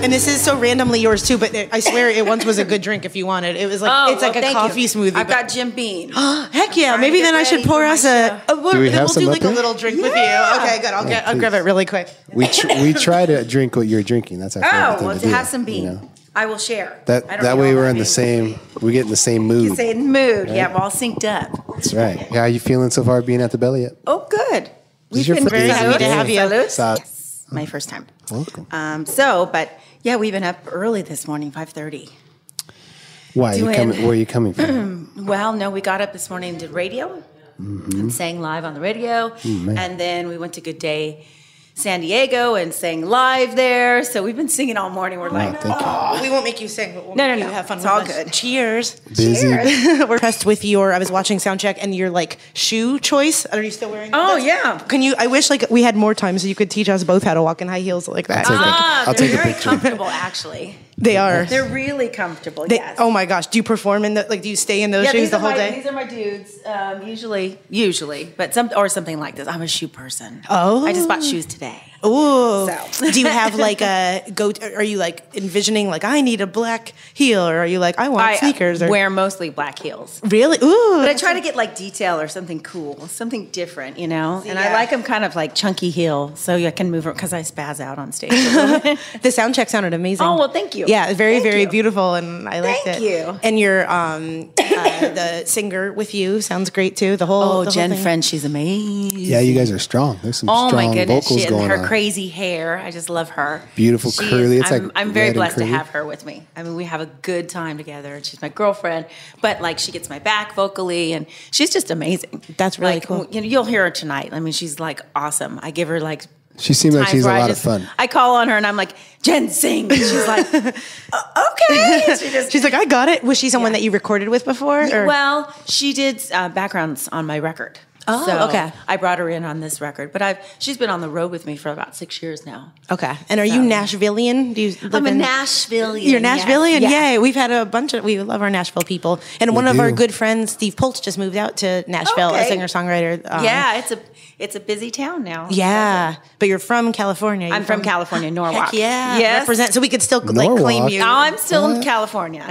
And this is so randomly yours too, but I swear it once was a good drink if you wanted. It was like it's like a coffee smoothie. I've got Jim Beam. Heck yeah! Maybe then I should pour us we'll do like a little drink with you. Okay, good. I'll grab it really quick. We try to drink what you're drinking. That's our favorite thing to do. Have some bean. You know? I will share. That way we're in the same. We get in the same mood. Same mood. Right? Yeah, we're all synced up. That's right. How are you feeling so far being at the Belly Up? Oh, good. We've been very happy to have you. Yes, my first time. Welcome. We've been up early this morning, 5:30. Why? Where are you coming from? Well, no, we got up this morning and did radio and sang live on the radio. And then we went to Good Day San Diego and sang live there. So we've been singing all morning. We're like, we won't make you sing, but we'll no. have fun. It's all good. Cheers. Busy. Cheers. We're impressed with I was watching Soundcheck and your like shoe choice. Are you still wearing? Oh yeah. Can you? I wish like we had more time so you could teach us both how to walk in high heels like that. I'll take a very picture. Comfortable, actually. They are. They're really comfortable. Yes. Oh my gosh! Do you perform in do you stay in those shoes the whole day? These are my dudes. Usually, but something like this. I'm a shoe person. Oh. I just bought shoes today. Ooh. So. Do you have like are you like envisioning like I need a black heel, or are you like I want sneakers? I wear mostly black heels. Really? Ooh. But I try to get like detail or something cool, something different, you know? And I like them kind of like chunky heel, so I can move because I spaz out on stage. The sound check sounded amazing. Oh, well, thank you. Yeah, very beautiful, and I liked it. Thank you. And your the singer with you sounds great too. The whole Jen thing. Friend, she's amazing. Yeah, you guys are strong. There's some strong vocals going her on. Crazy hair. I just love her. Beautiful curly. It's I'm very blessed to have her with me. I mean, we have a good time together, and she's my girlfriend. But like, she gets my back vocally, and she's just amazing. That's really cool. You know, you'll hear her tonight. I mean, she's like awesome. I give her like. She seems like she's a lot of fun. I call on her and I'm like, Jen, sing. And she's like, okay. She's like, I got it. Was she someone that you recorded with before? Yeah, well, she did backgrounds on my record. Oh, so okay. I brought her in on this record, but she's been on the road with me for about 6 years now. Okay. And are you Nashvilleian? Do you live I'm a Nashvilleian. You're Nashvilleian? Yes. Yay. We've had a bunch of, we love our Nashville people. And one of our good friends, Steve Poltz, just moved out to Nashville, a singer-songwriter. Yeah, it's a busy town now. Yeah. But you're from California. I'm from California, Norwalk. Heck yeah. Yes. Represent. So we could still like claim you. Oh, I'm still in California.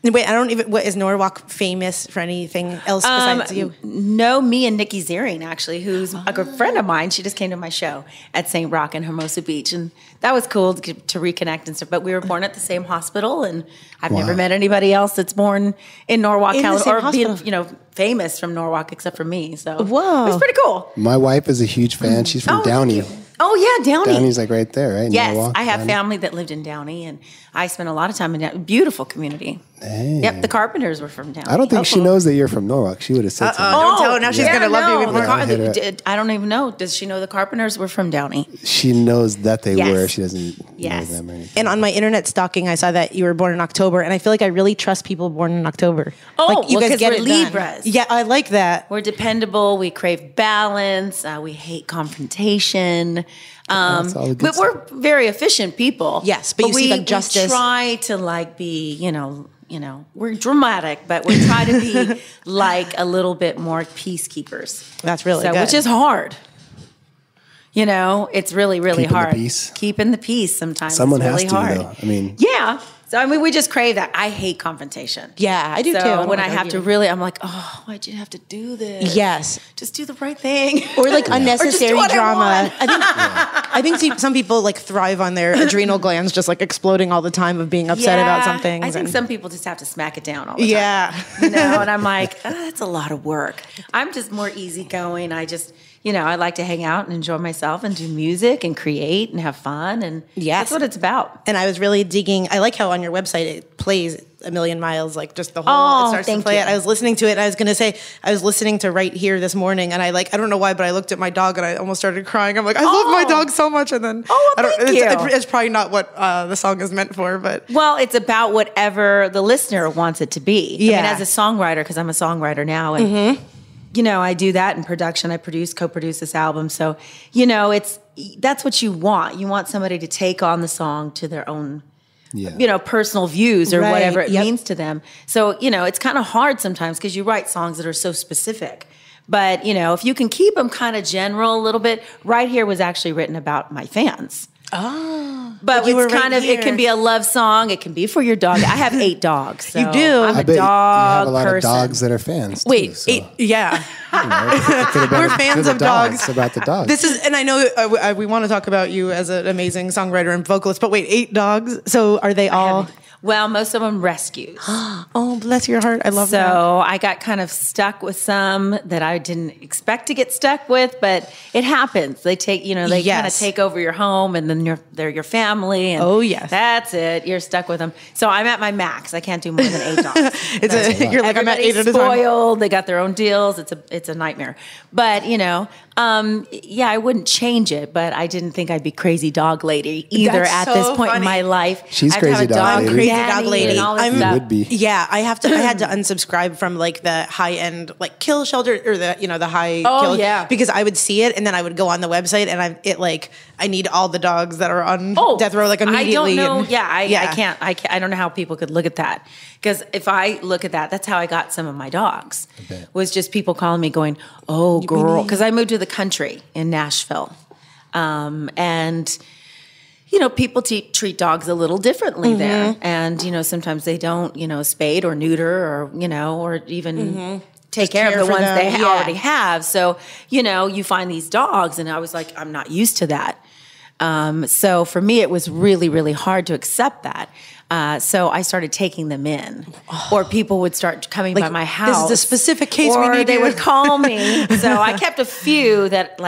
Wait, what is Norwalk famous for anything else besides you? No, me and Nikki Ziering, actually, who's a good friend of mine. She just came to my show at St. Rock in Hermosa Beach. And that was cool to reconnect and stuff. But we were born at the same hospital, and I've never met anybody else that's born in Norwalk, California, or being, famous from Norwalk except for me. So it was pretty cool. My wife is a huge fan. She's from Downey. Oh, yeah, Downey. Downey's like right there, right? Yes, Norwalk, I have family that lived in Downey, and I spent a lot of time in Downey. Beautiful community. Hey. Yep, the Carpenters were from Downey. I don't think she knows that you're from Norwalk. She would have said something. Don't tell her. Now she's going to love you even more. I don't even know. Does she know the Carpenters were from Downey? She knows that they were. She doesn't know them or anything. And on my internet stalking, I saw that you were born in October, and I feel like I really trust people born in October. Oh, you guys get we're Libras. Yeah, I like that. We're dependable. We crave balance. We hate confrontation. But we're very efficient people. Yes, but you see like justice. We try to like be, we're dramatic, but we try to be like a little bit more peacekeepers. That's really good. Which is hard. It's really, really hard. Keeping the peace. Keeping the peace sometimes. Someone it's really has to, hard. though. I mean, yeah. So, we just crave that. I hate confrontation. Yeah, I do too. When I have to really, I'm like, oh, why'd you have to do this? Yes. Just do the right thing. Or like unnecessary or drama. I think some people like thrive on their adrenal glands just like exploding all the time of being upset about something. I think some people just have to smack it down all the time. Yeah. And I'm like, that's a lot of work. I'm just more easygoing. I just... I like to hang out and enjoy myself and do music and create and have fun. And that's what it's about. And I was really digging, I like how on your website it plays a million miles, like just the whole, it starts to play it. I was listening to it and I was going to say, I was listening to Right Here this morning and I don't know why, but I looked at my dog and I almost started crying. I'm like, I love my dog so much. And then, it's probably not what the song is meant for, but. Well, it's about whatever the listener wants it to be. Yeah. I mean, as a songwriter, because I'm a songwriter now and I do that in production. I co-produce this album. So, that's what you want. You want somebody to take on the song to their own, personal views or whatever it means to them. So, it's kind of hard sometimes because you write songs that are so specific. But, if you can keep them kind of general a little bit, Right Here was actually written about my fans. But you were it's kind right of, it can here. be a love song. It can be for your dog. I have 8 dogs. So You do? I'm I a bet you dog have a lot person. of dogs that are fans. Wait, too, so, yeah. you know, it could have been We're to fans the of dogs. About the dogs. This is, and I know we want to talk about you as an amazing songwriter and vocalist, but wait, 8 dogs? So are they all? Well, most of them rescues. Oh, bless your heart. I love that. So I got kind of stuck with some that I didn't expect to get stuck with, but it happens. They take, they kind of Yes. take over your home, and then they're your family. And Oh, yes. that's it. You're stuck with them. So I'm at my max. I can't do more than 8 dogs. You're like, I'm at 8 at a time. Spoiled. They got their own deals. It's a nightmare. But I wouldn't change it. But I didn't think I'd be crazy dog lady either That's at so this point in funny. my life. She's I have to have crazy a dog lady. Crazy nanny dog lady. and all this I'm- You stuff. would be. Yeah, I had to unsubscribe from like the high end like kill shelter or the high kill yeah. because I would see it and then I would go on the website and I need all the dogs that are on death row like immediately. I don't know. and- I can't. I don't know how people could look at that because if I look at that, that's how I got some of my dogs. Was just people calling me going, "Oh, girl," because I moved to the country in Nashville, and. People treat dogs a little differently there. And, sometimes they don't, spade or neuter or even take care of the for ones them. they Yeah. already have. So, you find these dogs and I was like, I'm not used to that. So for me, it was really, really hard to accept that. So I started taking them in, or people would start coming by my house. This is a specific case we or need they you. would call me. So I kept a few that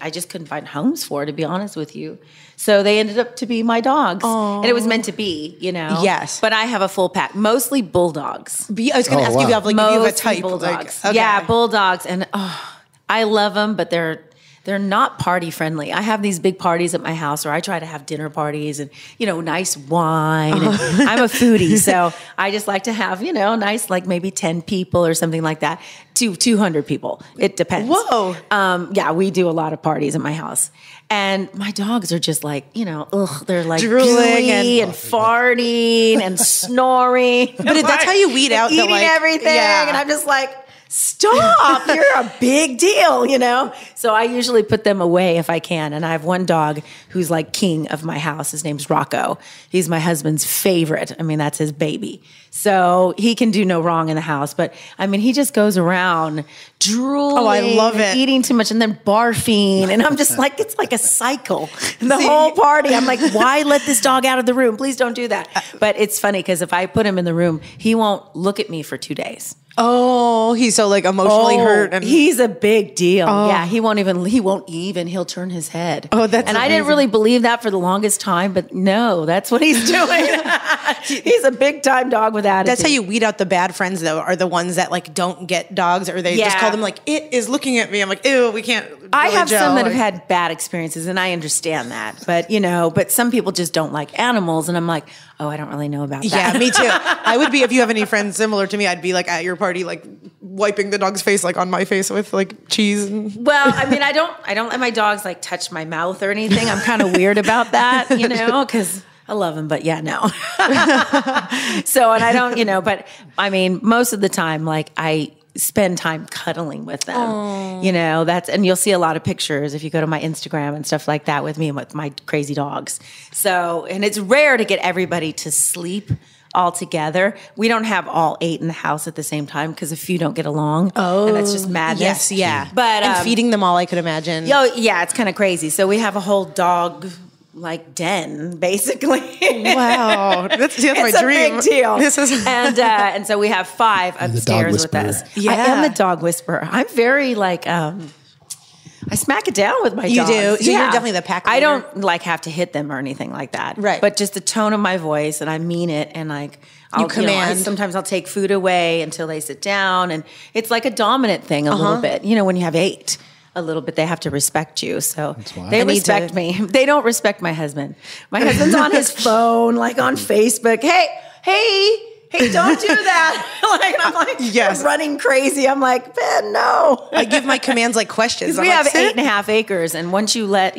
I just couldn't find homes for, to be honest with you. So they ended up to be my dogs, and it was meant to be, Yes. But I have a full pack, mostly bulldogs. I was going to Oh, ask you wow. if you have a Mostly type. bulldogs. Like, okay. Yeah, bulldogs, and I love them, but they're not party friendly. I have these big parties at my house, or I try to have dinner parties and, nice wine. And I'm a foodie, so I just like to have, nice, like maybe 10 people or something like that, to 200 people. It depends. Whoa. Yeah, we do a lot of parties at my house. And my dogs are just like, they're like Drooling gooey and- and farting and snoring. But that's how you weed out the, eating like- everything. yeah. And I'm just like, stop, you're a big deal, So I usually put them away if I can. And I have one dog who's like king of my house. His name's Rocco. He's my husband's favorite. I mean, that's his baby. So he can do no wrong in the house. But I mean, he just goes around drooling. Oh, I love and it. Eating too much and then barfing. And I'm just like, it's like a cycle. The whole party. I'm like, why let this dog out of the room? Please don't do that. But it's funny because if I put him in the room, he won't look at me for 2 days. Oh, he's so like emotionally hurt. And He's a big deal. Yeah, he won't even, he'll turn his head. Oh, that's And I didn't amazing. really believe that for the longest time, but no, that's what he's doing. He's a big time dog with attitude. that's how you weed out the bad friends, though, are the ones that like don't get dogs, or they just Yeah. call them like, it is looking at me. I'm like, ew, we can't. I really have gel. some that Like- have had bad experiences, and I understand that. But, but some people just don't like animals, and I'm like, oh, I don't really know about that. Yeah, me too. I would be, if you have any friends similar to me, I'd be like at your party, like wiping the dog's face, like on my face with like cheese. And Well, I mean, I don't let my dogs like touch my mouth or anything. I'm kind of weird about that, because I love them, but yeah, no. So, and I don't, but I mean, most of the time, like I spend time cuddling with them, and you'll see a lot of pictures if you go to my Instagram and stuff like that with me and with my crazy dogs. So, and it's rare to get everybody to sleep all together. We don't have all 8 in the house at the same time because a few don't get along. Oh, and that's just madness. yes, yeah. But and feeding them all, I could imagine. yeah, it's kind of crazy. So we have a whole dog like den, basically. Wow, that's my It's a dream. big deal. This is and so we have 5 upstairs with whisperer. us. Yeah. I am the dog whisperer. I'm very like I smack it down with my You dogs. do? So you're definitely the pack I leader. don't like have to hit them or anything like that. Right. But just the tone of my voice, and I mean it, and like I'll command. sometimes I'll take food away until they sit down, and it's like a dominant thing a little bit. When you have 8. A little bit, they have to respect you. So wild. they I need respect to- me. They don't respect my husband. My husband's on his phone, like on Facebook. Hey, don't do that. Like, and I'm like, Yes. running crazy. I'm like, Ben, no. I give my commands like questions. We I'm have like, sit. 8.5 acres, and once you let,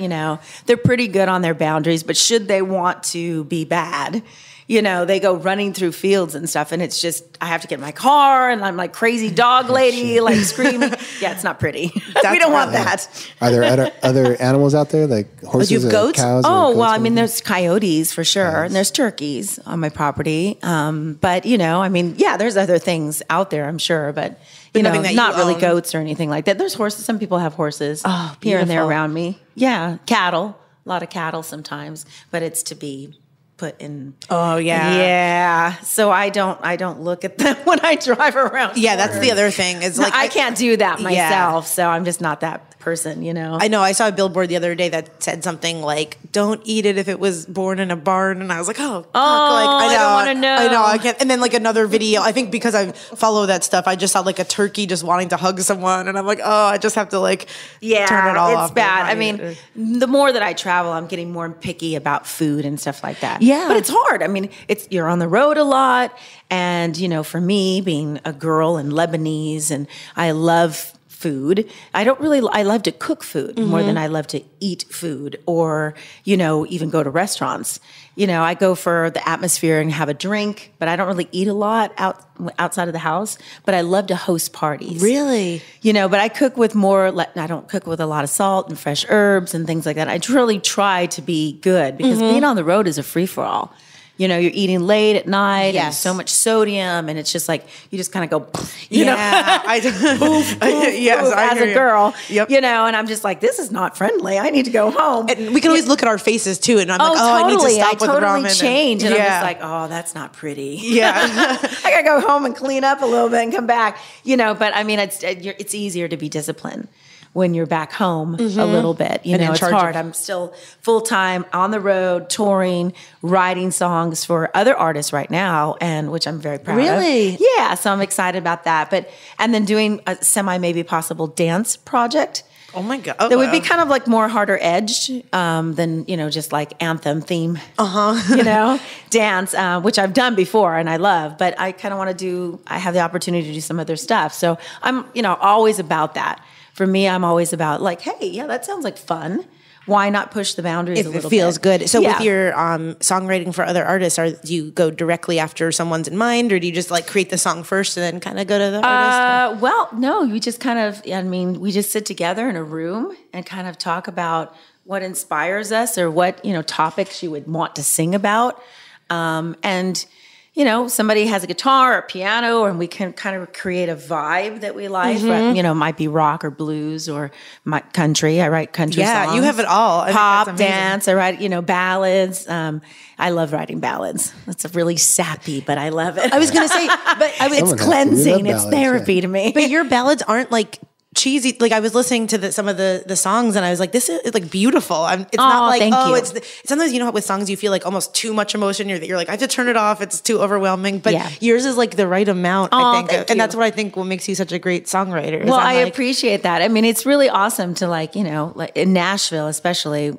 they're pretty good on their boundaries, but should they want to be bad, you know, they go running through fields and stuff. And it's just, I have to get in my car and I'm like crazy dog lady, like screaming. Yeah, it's not pretty. We don't want that. Are there other animals out there, like horses or goats? cows? Oh, goats well, I mean, there's coyotes for sure. And there's turkeys on my property. But, you know, I mean, yeah, there's other things out there, I'm sure. But, you know, not really goats or anything like that. There's horses. Some people have horses here and there around me. Yeah, cattle. A lot of cattle sometimes. But it's to be put in. Oh yeah, yeah. So I don't look at them when I drive around. Yeah, that's the other thing. Is like I can't do that myself. So I'm just not that person, you know. I know. I saw a billboard the other day that said something like, "Don't eat it if it was born in a barn," and I was like, "Oh, fuck. Like I don't want to know. I know. I can't." And then like another video. I think because I follow that stuff, I just saw like a turkey just wanting to hug someone, and I'm like, "Oh, I just have to like turn it all off." It's bad. I mean, the more that I travel, I'm getting more picky about food and stuff like that. Yeah, but it's hard. I mean, you're on the road a lot, and you know, for me being a girl and Lebanese, and I love food. I love to cook food more than I love to eat food or, you know, even go to restaurants. You know, I go for the atmosphere and have a drink, but I don't really eat a lot outside of the house, but I love to host parties. Really? You know, but I cook with I don't cook with a lot of salt and fresh herbs and things like that. I really try to be good because being on the road is a free-for-all. You know, you're eating late at night and so much sodium, and it's just like you just kind of go, you know, as a girl, you know, and I'm just like, this is not friendly. I need to go home. And we can always look at our faces too, and I'm like, I need to stop with the ramen. Change, and I'm just like, oh, that's not pretty. Yeah, I gotta go home and clean up a little bit and come back. You know, but I mean, it's easier to be disciplined when you're back home a little bit. You know, it's hard. I'm still full-time on the road, touring, writing songs for other artists right now, and which I'm very proud of. Really? Yeah, so I'm excited about that. And then doing a maybe possible dance project. Oh my God. That would be kind of like more harder edged than, you know, just like anthem theme, you know, dance, which I've done before and I love, but I kind of want to I have the opportunity to do some other stuff. So I'm, you know, always about that. For me, I'm always about like, hey, yeah, that sounds like fun. Why not push the boundaries a little bit? If it feels good. So with your songwriting for other artists, do you go directly after someone's in mind, or do you just like create the song first and then kind of go to the artist? Well, no, we just kind of, we just sit together in a room and kind of talk about what inspires us or what, you know, topics you would want to sing about. And you know, somebody has a guitar or piano, and we can kind of create a vibe that we like. But, you know, it might be rock or blues or country. I write country songs. Yeah, you have it all. Pop, dance. I write, you know, ballads. I love writing ballads. It's really sappy, but I love it. I was going to say, but it's cleansing. It's therapy to me. But your ballads aren't like cheesy. Like I was listening to some of the songs and I was like, this is like beautiful. It's not like, it's sometimes, you know, with songs you feel like almost too much emotion. You're like, I have to turn it off. It's too overwhelming. But yours is like the right amount, I think. And that's what I think what makes you such a great songwriter. Well, I appreciate that. I mean, it's really awesome to like, you know, like in Nashville, especially,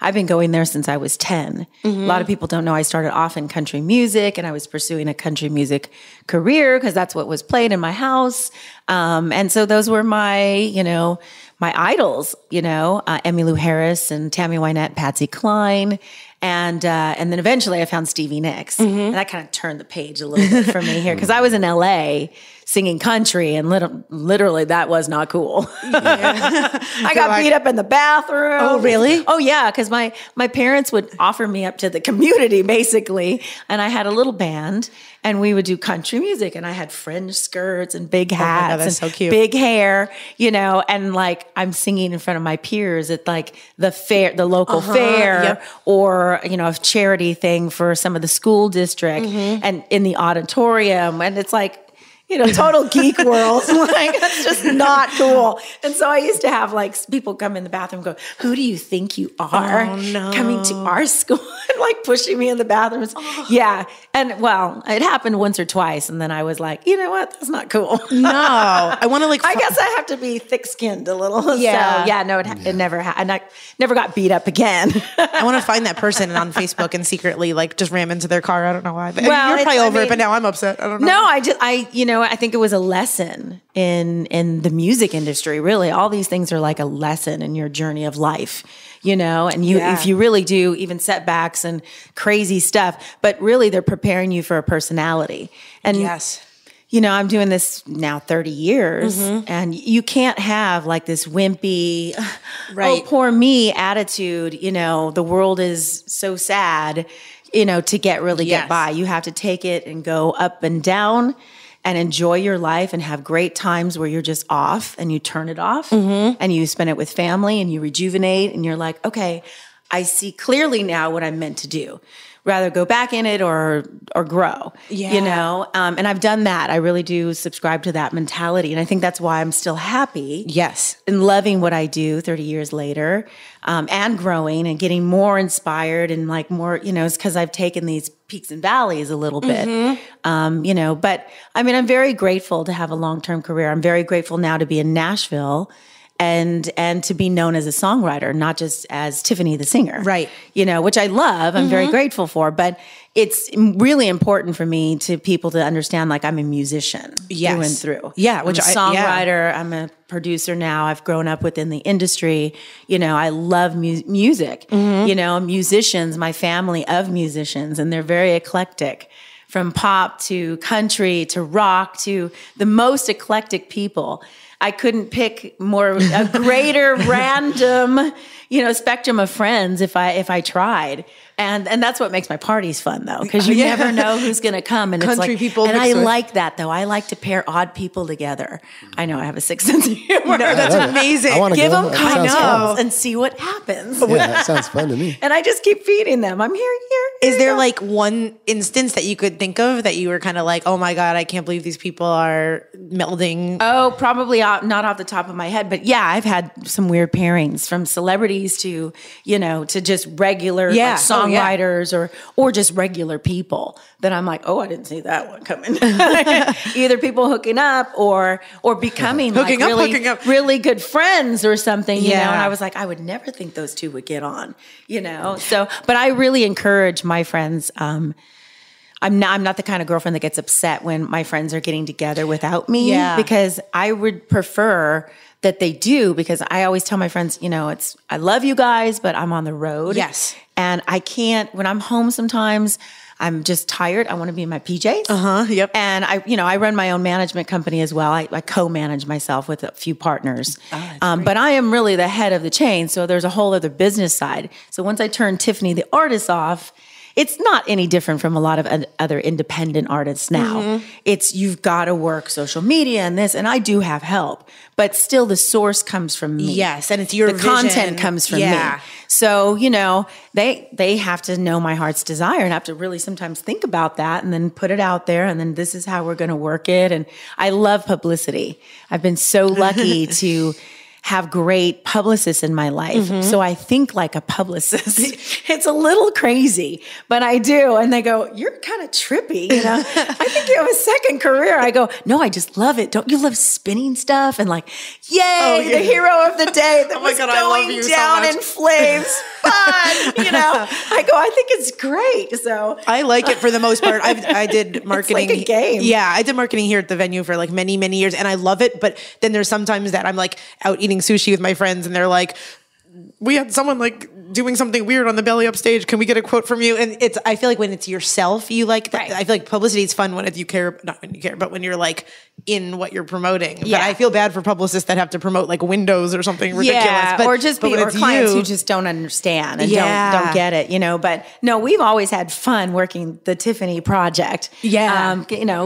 I've been going there since I was 10. A lot of people don't know I started off in country music and I was pursuing a country music career because that's what was played in my house. And so those were my, you know, my idols, you know, Emmylou Harris and Tammy Wynette, Patsy Cline. And then eventually I found Stevie Nicks. And that kind of turned the page a little bit for me here because I was in LA singing country and literally that was not cool. I got beat up in the bathroom. Oh, really? Oh, yeah, because my parents would offer me up to the community basically. And I had a little band and we would do country music and I had fringe skirts and big hats God, that's and so cute. Big hair, you know, and like I'm singing in front of my peers at like the local fair or, you know, a charity thing for some of the school district and in the auditorium. And it's like, you know, total geek world. Like, it's just not cool. And so I used to have like people come in the bathroom and go, who do you think you are coming to our school? And like pushing me in the bathroom. Yeah. And well, it happened once or twice. And then I was like, you know what? That's not cool. No, I want to like, I guess I have to be thick skinned a little. Yeah. So, yeah, no, it never happened. I never got beat up again. I want to find that person on Facebook and secretly like just ram into their car. I don't know why. But well, you're probably over it, but now I'm upset. I don't know. No, you know, I think it was a lesson in the music industry. Really, all these things are like a lesson in your journey of life. And if you really do, even setbacks and crazy stuff, but really they're preparing you for a personality. And yes. I'm doing this now 30 years, and you can't have like this wimpy, right. oh, poor me attitude. The world is so sad, to get by. You have to take it and go up and down and enjoy your life and have great times where you're just off and you turn it off and you spend it with family and you rejuvenate and you're like, okay, I see clearly now what I'm meant to do. Rather go back in it or grow, and I've done that. I really do subscribe to that mentality. And I think that's why I'm still happy. Yes. And loving what I do 30 years later, and growing and getting more inspired and like more, it's because I've taken these peaks and valleys a little bit, but I mean, I'm very grateful to have a long-term career. I'm very grateful now to be in Nashville and to be known as a songwriter, not just as Tiffany the singer. Right. Which I love, I'm very grateful for, but it's really important for me to people to understand, like, I'm a musician through and through. Yeah. I'm a songwriter. I'm a producer now. I've grown up within the industry. I love music, musicians, my family of musicians, and they're very eclectic. From pop to country to rock to the most eclectic people. I couldn't pick a greater random, spectrum of friends if I tried. And that's what makes my parties fun, though, because you never know who's going to come. And country it's like, people. And I like that, though. I like to pair odd people together. I know I have a sixth sense of humor. No, that's amazing. Give them condoms and see what happens. Yeah, that sounds fun to me. And I just keep feeding them. I'm here. Is there like one instance that you could think of that you were kind of like, oh my God, I can't believe these people are melding? Oh, probably not off the top of my head, but yeah, I've had some weird pairings from celebrities to, to just regular songwriters or just regular people that I'm like, oh, I didn't see that one coming. Either people hooking up or becoming hooking up. Really good friends or something, you know, and I was like, I would never think those two would get on, so, but I really encourage my friends. I'm not the kind of girlfriend that gets upset when my friends are getting together without me, because I would prefer that they do, because I always tell my friends, I love you guys, but I'm on the road. Yes. And I can't, when I'm home sometimes, I'm just tired. I want to be in my PJs. Yep. And I run my own management company as well. I co-manage myself with a few partners. But I am really the head of the chain. So there's a whole other business side. So once I turn Tiffany the artist off, it's not any different from a lot of other independent artists now. It's, you've got to work social media and this, and I do have help, but still the source comes from me. Yes, and it's your the vision. Content comes from me. So, they have to know my heart's desire and have to really sometimes think about that and then put it out there, and then this is how we're going to work it. And I love publicity. I've been so lucky to have great publicists in my life. So I think like a publicist. It's a little crazy, but I do. And they go, you're kind of trippy, I think you have a second career. I go, no, I just love it. Don't you love spinning stuff? And like, yay, the hero of the day that was going down in flames. Fun, I go, I think it's great. So I like it for the most part. I did marketing. It's like a game. Yeah, I did marketing here at the venue for like many, many years, and I love it. But then there's sometimes that I'm like out eating sushi with my friends, and they're like, we had someone like doing something weird on the belly up stage. Can we get a quote from you? And I feel like when it's yourself, you like that. Right. I feel like publicity is fun when you care, not when you care, but when you're like in what you're promoting. Yeah. But I feel bad for publicists that have to promote like windows or something ridiculous. Yeah, but, or just or clients who just don't understand and don't get it, But no, we've always had fun working the Tiffany project. Yeah.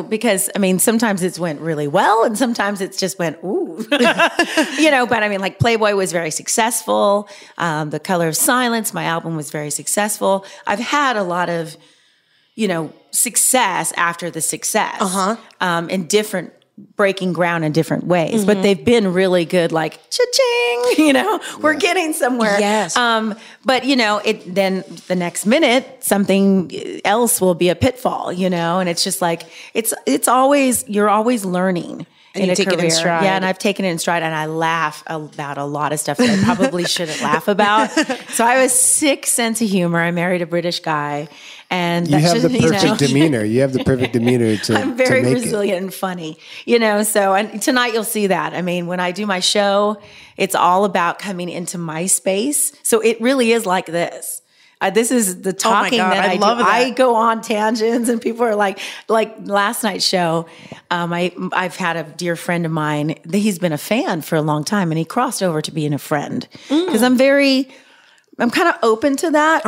Because sometimes it's went really well and sometimes it's just went, ooh. But like Playboy was very successful. The Color of Silence, my album was very successful. I've had a lot of, success after the success, in different breaking ground in different ways, but they've been really good, like cha-ching, we're getting somewhere. Yes. But then the next minute, something else will be a pitfall, and it's just like, it's always, you're always learning. And you take it in stride. Yeah, and I've taken it in stride, and I laugh about a lot of stuff that I probably shouldn't laugh about. So I have a sick sense of humor. I married a British guy, and you have the perfect demeanor. You have the perfect demeanor to I'm very to make resilient and funny, so and tonight you'll see that. I mean, when I do my show, it's all about coming into my space. So it really is like this. This is the talking that I do. Love that. I go on tangents, and people are like last night's show. I've had a dear friend of mine. He's been a fan for a long time, and he crossed over to being a friend because I'm kind of open to that.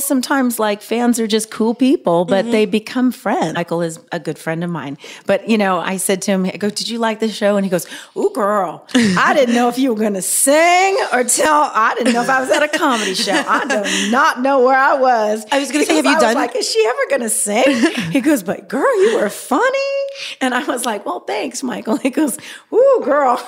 Sometimes like fans are just cool people, but they become friends. Michael is a good friend of mine. But, I said to him, I go, did you like the show? And he goes, ooh, girl, I didn't know if you were going to sing or I didn't know if I was at a comedy show. I do not know where I was. I was going to say, have you done? Like, is she ever going to sing? He goes, but girl, you were funny. And I was like, well, thanks, Michael. He goes, ooh, girl.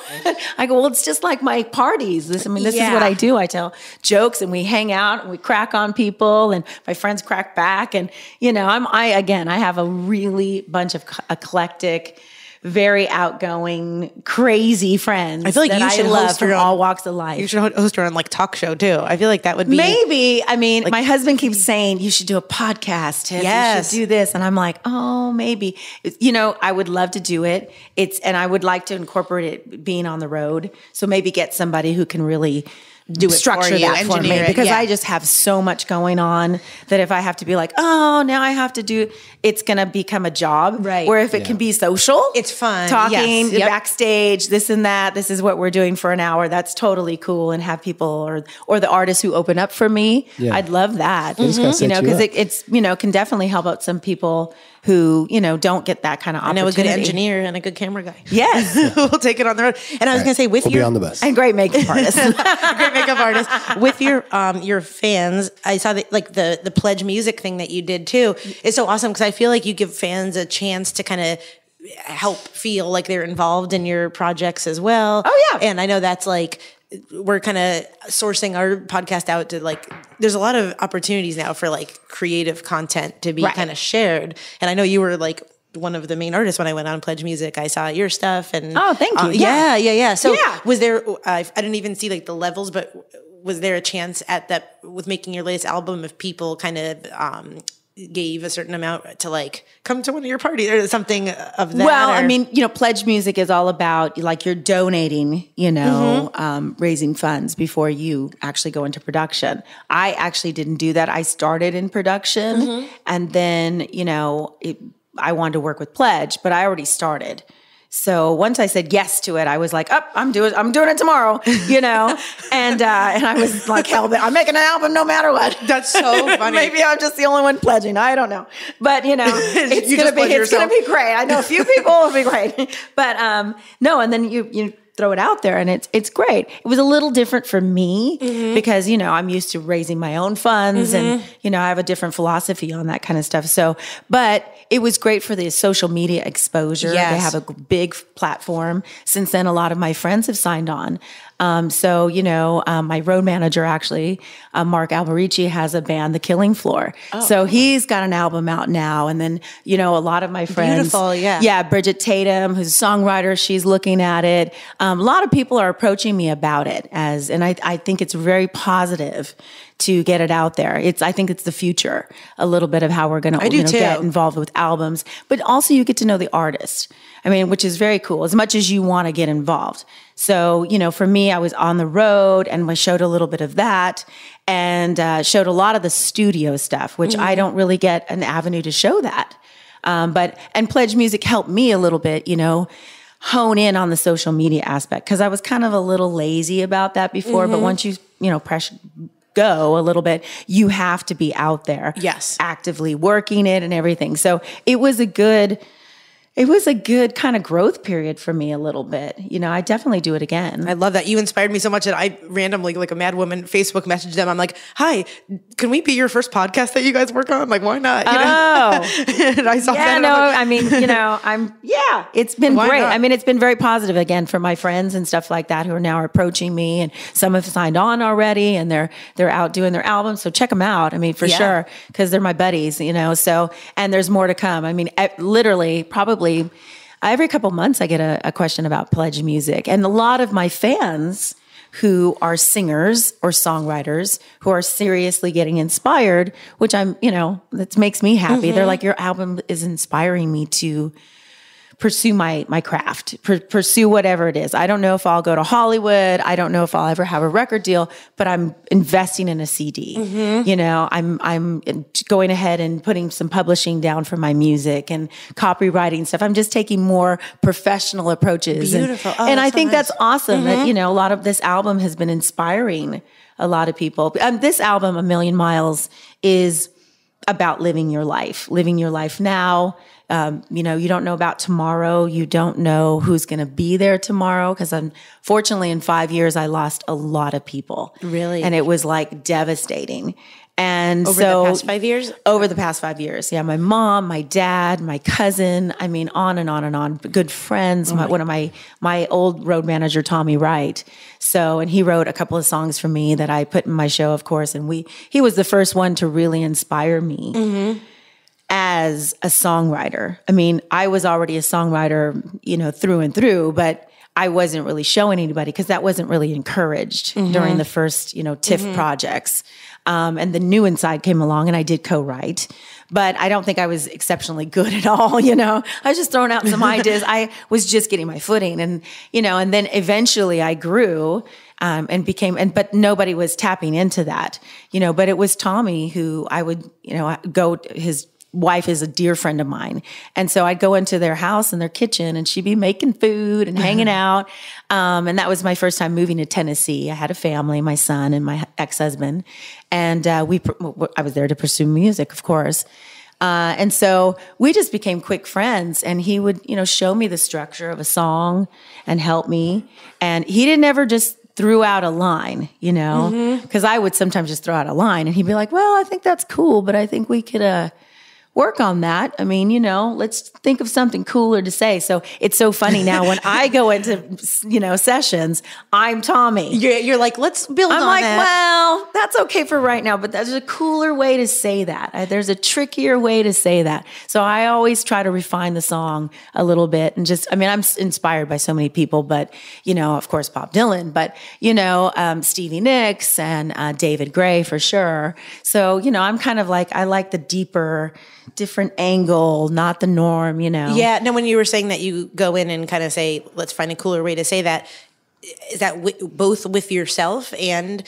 I go, well, it's just like my parties. This is what I do. I tell jokes and we hang out and we crack on people and my friends crack back. And, I have a really bunch of eclectic, very outgoing, crazy friends. I feel like you should host from all walks of life. You should host her on like talk show too. I feel like that would be maybe. I mean, my husband keeps saying you should do a podcast. Tiff. Yes, you should do this, and I'm like, oh, maybe. I would love to do it. And I would like to incorporate it being on the road. So maybe get somebody who can really structure that for me because I just have so much going on that if I have to be like, oh, now I have to do, it's going to become a job. Right. Where if it can be social, it's fun. Talking backstage, this and that, this is what we're doing for an hour. That's totally cool. And have people or the artists who open up for me. Yeah. I'd love that. Because it's can definitely help out some people who, don't get that kind of opportunity. I know a good engineer and a good camera guy. Yes. We'll take it on the road. And I was going to say we'll be on the bus. And great makeup artist. Great makeup artist. With your fans, I saw that like the pledge music thing that you did too is so awesome because I feel like you give fans a chance to kind of help feel like they're involved in your projects as well. Oh yeah. And I know that's like we're kind of sourcing our podcast out to like, there's a lot of opportunities now for like creative content to be kind of shared. And I know you were like one of the main artists when I went on Pledge Music. I saw your stuff and thank you. Yeah. So was there, I didn't even see like the levels, but was there a chance at that with making your latest album if people kind of, gave a certain amount to like come to one of your parties or something of that? Well, I mean, Pledge Music is all about like you're donating, raising funds before you actually go into production. I actually didn't do that. I started in production and then, I wanted to work with Pledge, but I already started. So once I said yes to it, I was like, I'm doing it tomorrow, and I was like, hell, I'm making an album no matter what. That's so funny. Maybe I'm just the only one pledging. I don't know, but it's gonna be great. I know a few people will be great, but no. And then you throw it out there and it's great. It was a little different for me because, I'm used to raising my own funds and, I have a different philosophy on that kind of stuff. So, but it was great for the social media exposure. Yes. They have a big platform. Since then, a lot of my friends have signed on. My road manager actually, Mark Alberici, has a band, The Killing Floor. Oh, so he's got an album out now. And then, a lot of my friends. Beautiful, yeah. Yeah, Bridget Tatum, who's a songwriter, she's looking at it. A lot of people are approaching me about it and I think it's very positive to get it out there. I think it's the future, a little bit of how we're going to get involved with albums, but also you get to know the artist. I mean, which is very cool as much as you want to get involved. So, for me, I was on the road and we showed a little bit of that and showed a lot of the studio stuff, which I don't really get an avenue to show that. And Pledge Music helped me a little bit, hone in on the social media aspect because I was kind of a little lazy about that before, but once you, press go a little bit, you have to be out there. Yes. Actively working it and everything. So it was a good kind of growth period for me a little bit. I definitely do it again. I love that. You inspired me so much that I randomly, like a mad woman, Facebook messaged them. I'm like, hi, can we be your first podcast that you guys work on? Like, why not? And I saw that. It's been great. Not? I mean, it's been very positive again for my friends and stuff like that who are now approaching me and some have signed on already and they're out doing their albums. So check them out. I mean, for sure. Cause they're my buddies, so, and there's more to come. I mean, literally probably every couple months I get a question about Pledge Music. And a lot of my fans who are singers or songwriters who are seriously getting inspired, which that makes me happy. They're like, your album is inspiring me to pursue my craft, pursue whatever it is. I don't know if I'll go to Hollywood. I don't know if I'll ever have a record deal, but I'm investing in a CD. I'm going ahead and putting some publishing down for my music and copywriting stuff. I'm just taking more professional approaches. Beautiful. And I think that's awesome that, a lot of this album has been inspiring a lot of people. This album, A Million Miles, is about living your life now. You don't know about tomorrow. You don't know who's going to be there tomorrow. Because unfortunately, in 5 years, I lost a lot of people. Really? And it was like devastating. And over the past 5 years? Over the past 5 years. Yeah. My mom, my dad, my cousin, on and on and on. Good friends. One of my old road manager, Tommy Wright. And he wrote a couple of songs for me that I put in my show, of course. And he was the first one to really inspire me. As a songwriter. I was already a songwriter, through and through, but I wasn't really showing anybody because that wasn't really encouraged during the first, TIFF projects. And the New Inside came along and I did co-write, but I don't think I was exceptionally good at all. I was just throwing out some ideas. I was just getting my footing and then eventually I grew and but nobody was tapping into that, but it was Tommy who I would, his wife is a dear friend of mine. And so I'd go into their house and their kitchen and she'd be making food and hanging out. And that was my first time moving to Tennessee. I had a family, my son and my ex-husband. And I was there to pursue music, of course. And so we just became quick friends and he would, show me the structure of a song and help me. And he didn't ever just threw out a line, because I would sometimes just throw out a line and he'd be like, well, I think that's cool, but I think we could, work on that. Let's think of something cooler to say. So it's so funny now when I go into, sessions, I'm Tommy. You're like, let's build on that. I'm like, well, that's okay for right now, but there's a cooler way to say that. There's a trickier way to say that. So I always try to refine the song a little bit and just, I'm inspired by so many people, but, of course, Bob Dylan, but, Stevie Nicks and David Gray for sure. So, I'm kind of like, I like the different angle, not the norm, Yeah. No, when you were saying that you go in and kind of say, let's find a cooler way to say that, is that both with yourself and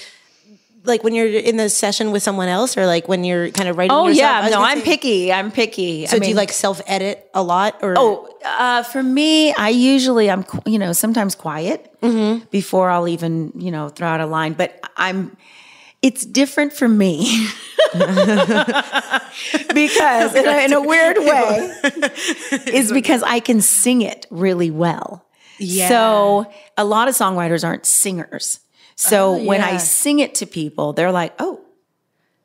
like when you're in the session with someone else or like when you're kind of writing yourself? Yeah. No, I'm picky. So do you like self-edit a lot? Or? For me, I'm sometimes quiet before I'll even, throw out a line, but it's different for me because in a weird way is because I can sing it really well. Yeah. So a lot of songwriters aren't singers. So when I sing it to people, they're like, oh,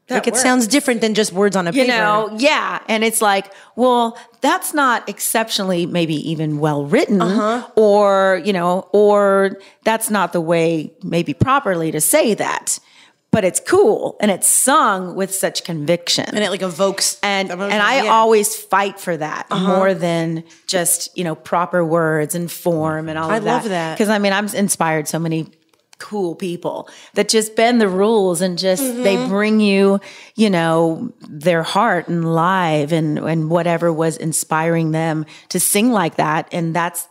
like it sounds different than just words on a paper. Yeah. And it's like, well, that's not exceptionally maybe even well written or that's not the way maybe properly to say that. But it's cool and it's sung with such conviction. And it like evokes and I always fight for that more than just, proper words and form and all of that. I love that. Because I'm inspired so many cool people that just bend the rules and just they bring you, their heart and live and whatever was inspiring them to sing like that. And that's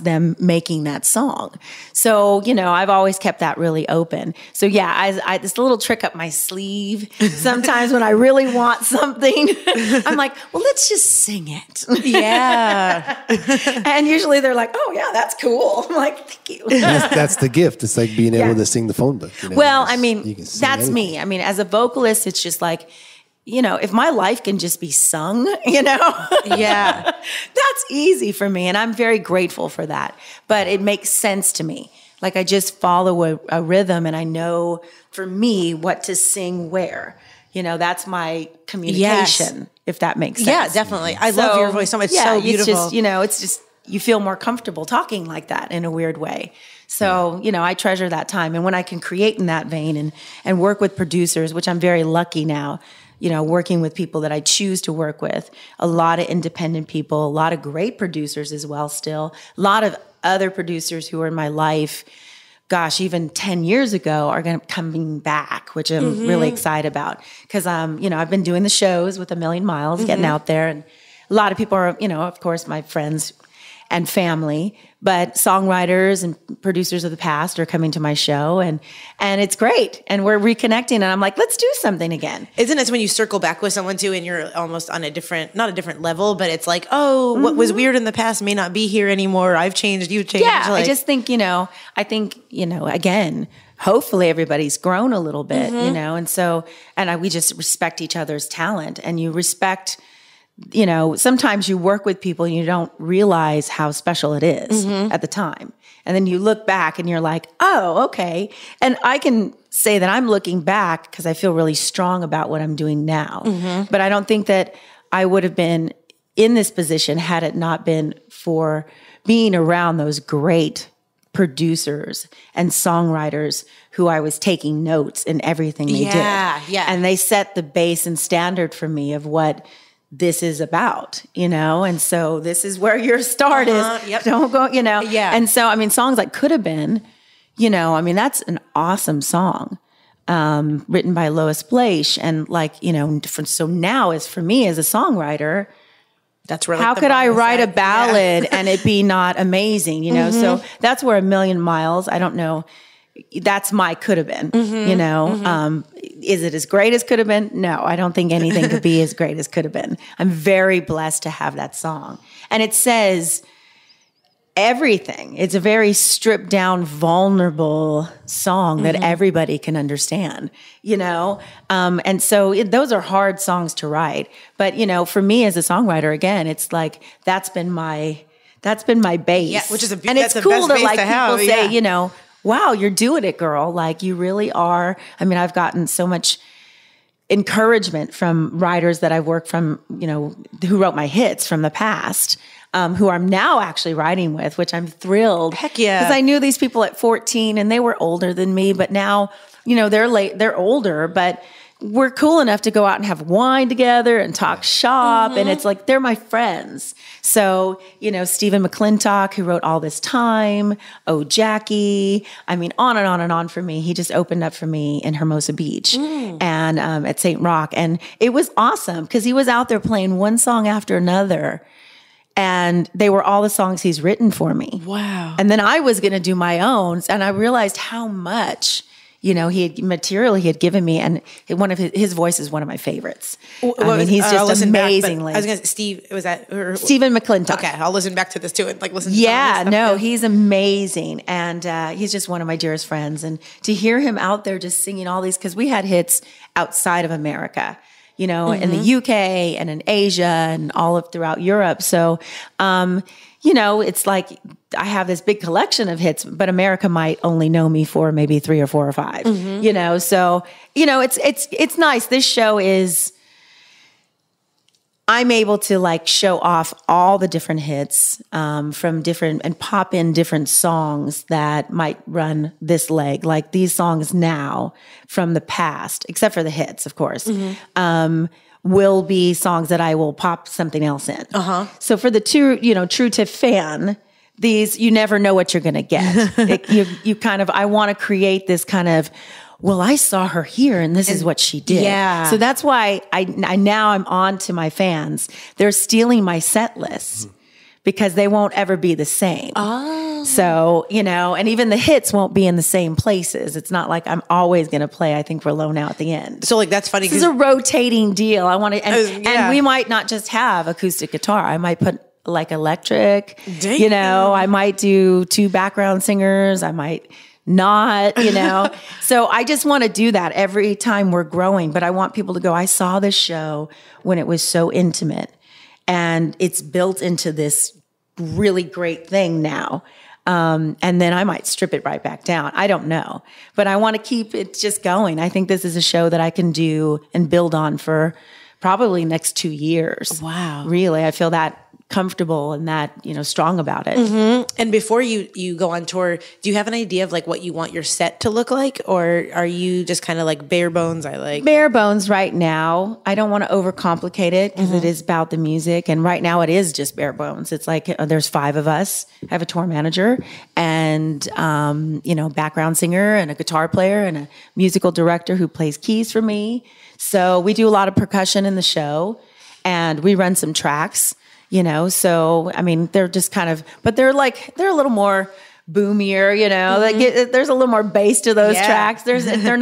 them making that song. So, I've always kept that really open. So yeah, I this little trick up my sleeve. Sometimes when I really want something, I'm like, well, let's just sing it. Yeah. And usually they're like, oh yeah, that's cool. I'm like, thank you. That's the gift. It's like being able to sing the phone book. Well, that's me. As a vocalist, it's just like, if my life can just be sung, yeah, that's easy for me. And I'm very grateful for that. But it makes sense to me. Like I just follow a rhythm and I know for me what to sing where. That's my communication, if that makes sense. Yeah, definitely. I love your voice so much. It's so beautiful. It's just, you feel more comfortable talking like that in a weird way. So, I treasure that time. And when I can create in that vein and work with producers, which I'm very lucky now, working with people that I choose to work with, a lot of independent people, a lot of great producers as well still, a lot of other producers who are in my life, gosh, even 10 years ago are coming back, which I'm really excited about. Because, I've been doing the shows with A Million Miles, getting out there. And a lot of people are, of course, my friends and family, but songwriters and producers of the past are coming to my show, and it's great. And we're reconnecting, and I'm like, let's do something again. Isn't it when you circle back with someone too, and you're almost on not a different level, but it's like, oh, what was weird in the past may not be here anymore. I've changed, you've changed. Yeah, I just think, again, hopefully everybody's grown a little bit, and we just respect each other's talent, and you respect. Sometimes you work with people and you don't realize how special it is at the time. And then you look back and you're like, oh, okay. And I can say that I'm looking back because I feel really strong about what I'm doing now. But I don't think that I would have been in this position had it not been for being around those great producers and songwriters who I was taking notes in everything they did. Yeah. And they set the base and standard for me of what this is about, and so this is where your start is. Yep. Don't go, Yeah. And so, songs like Could Have Been, that's an awesome song, written by Lois Blaish. And so now is for me as a songwriter, that's really how could I write a ballad and it be not amazing, So that's where A Million Miles, I don't know. That's my Could Have Been, Is it as great as Could Have Been? No, I don't think anything could be as great as Could Have Been. I'm very blessed to have that song. And it says everything. It's a very stripped down, vulnerable song that everybody can understand, And so those are hard songs to write. But, for me as a songwriter, again, it's like, that's been my base. Yeah, which is and it's cool that people say, wow, you're doing it, girl. Like, you really are. I've gotten so much encouragement from writers that I've worked from, who wrote my hits from the past, who I'm now actually writing with, which I'm thrilled. Heck yeah. Because I knew these people at 14 and they were older than me, but now, they're older, but we're cool enough to go out and have wine together and talk shop. And it's like, they're my friends. So, Stephen McClintock, who wrote All This Time, Oh, Jackie, on and on for me. He just opened up for me in Hermosa Beach and at St. Rock. And it was awesome because he was out there playing one song after another. And they were all the songs he's written for me. Wow. And then I was going to do my own. And I realized how much he had given me, and one of his voice is one of my favorites. He's just amazingly. I was going to Steve. Was that Stephen McClintock? Okay, I'll listen back to this too and listen. To he's amazing, and he's just one of my dearest friends. And to hear him out there just singing all these, because we had hits outside of America, in the UK and in Asia and throughout Europe. So, it's like I have this big collection of hits, but America might only know me for maybe 3 or 4 or 5, So, it's nice. This show is, I'm able to show off all the different hits from different and pop in different songs that might run this leg, like these songs now from the past, except for the hits, of course. Will be songs that I will pop something else in. So for the true Tiff fan, these, you never know what you're going to get. You kind of, I want to create this kind of, well, I saw her here and this is what she did. Yeah. So that's why I now I'm on to my fans. They're stealing my set list because they won't ever be the same. Oh. So, and even the hits won't be in the same places. It's not like I'm always going to play I Think We're Alone Now at the end. So that's funny. This is a rotating deal. I want to, and we might not just have acoustic guitar. I might put electric, I might do 2 background singers. I might not, So I just want to do that every time we're growing. But I want people to go, I saw this show when it was so intimate and it's built into this really great thing now. And then I might strip it right back down. I don't know, but I want to keep it just going. I think this is a show that I can do and build on for probably next 2 years. Wow. Really. I feel that comfortable and that, strong about it. And before you go on tour, do you have an idea of like what you want your set to look like? Or are you just kind of like bare bones? Bare bones right now. I don't want to overcomplicate it because it is about the music. And right now it is just bare bones. It's like there's 5 of us. I have a tour manager and, background singer and a guitar player and a musical director who plays keys for me. So we do a lot of percussion in the show and we run some tracks, so, I mean, they're just kind of, but they're a little more boomier, there's a little more bass to those tracks. They're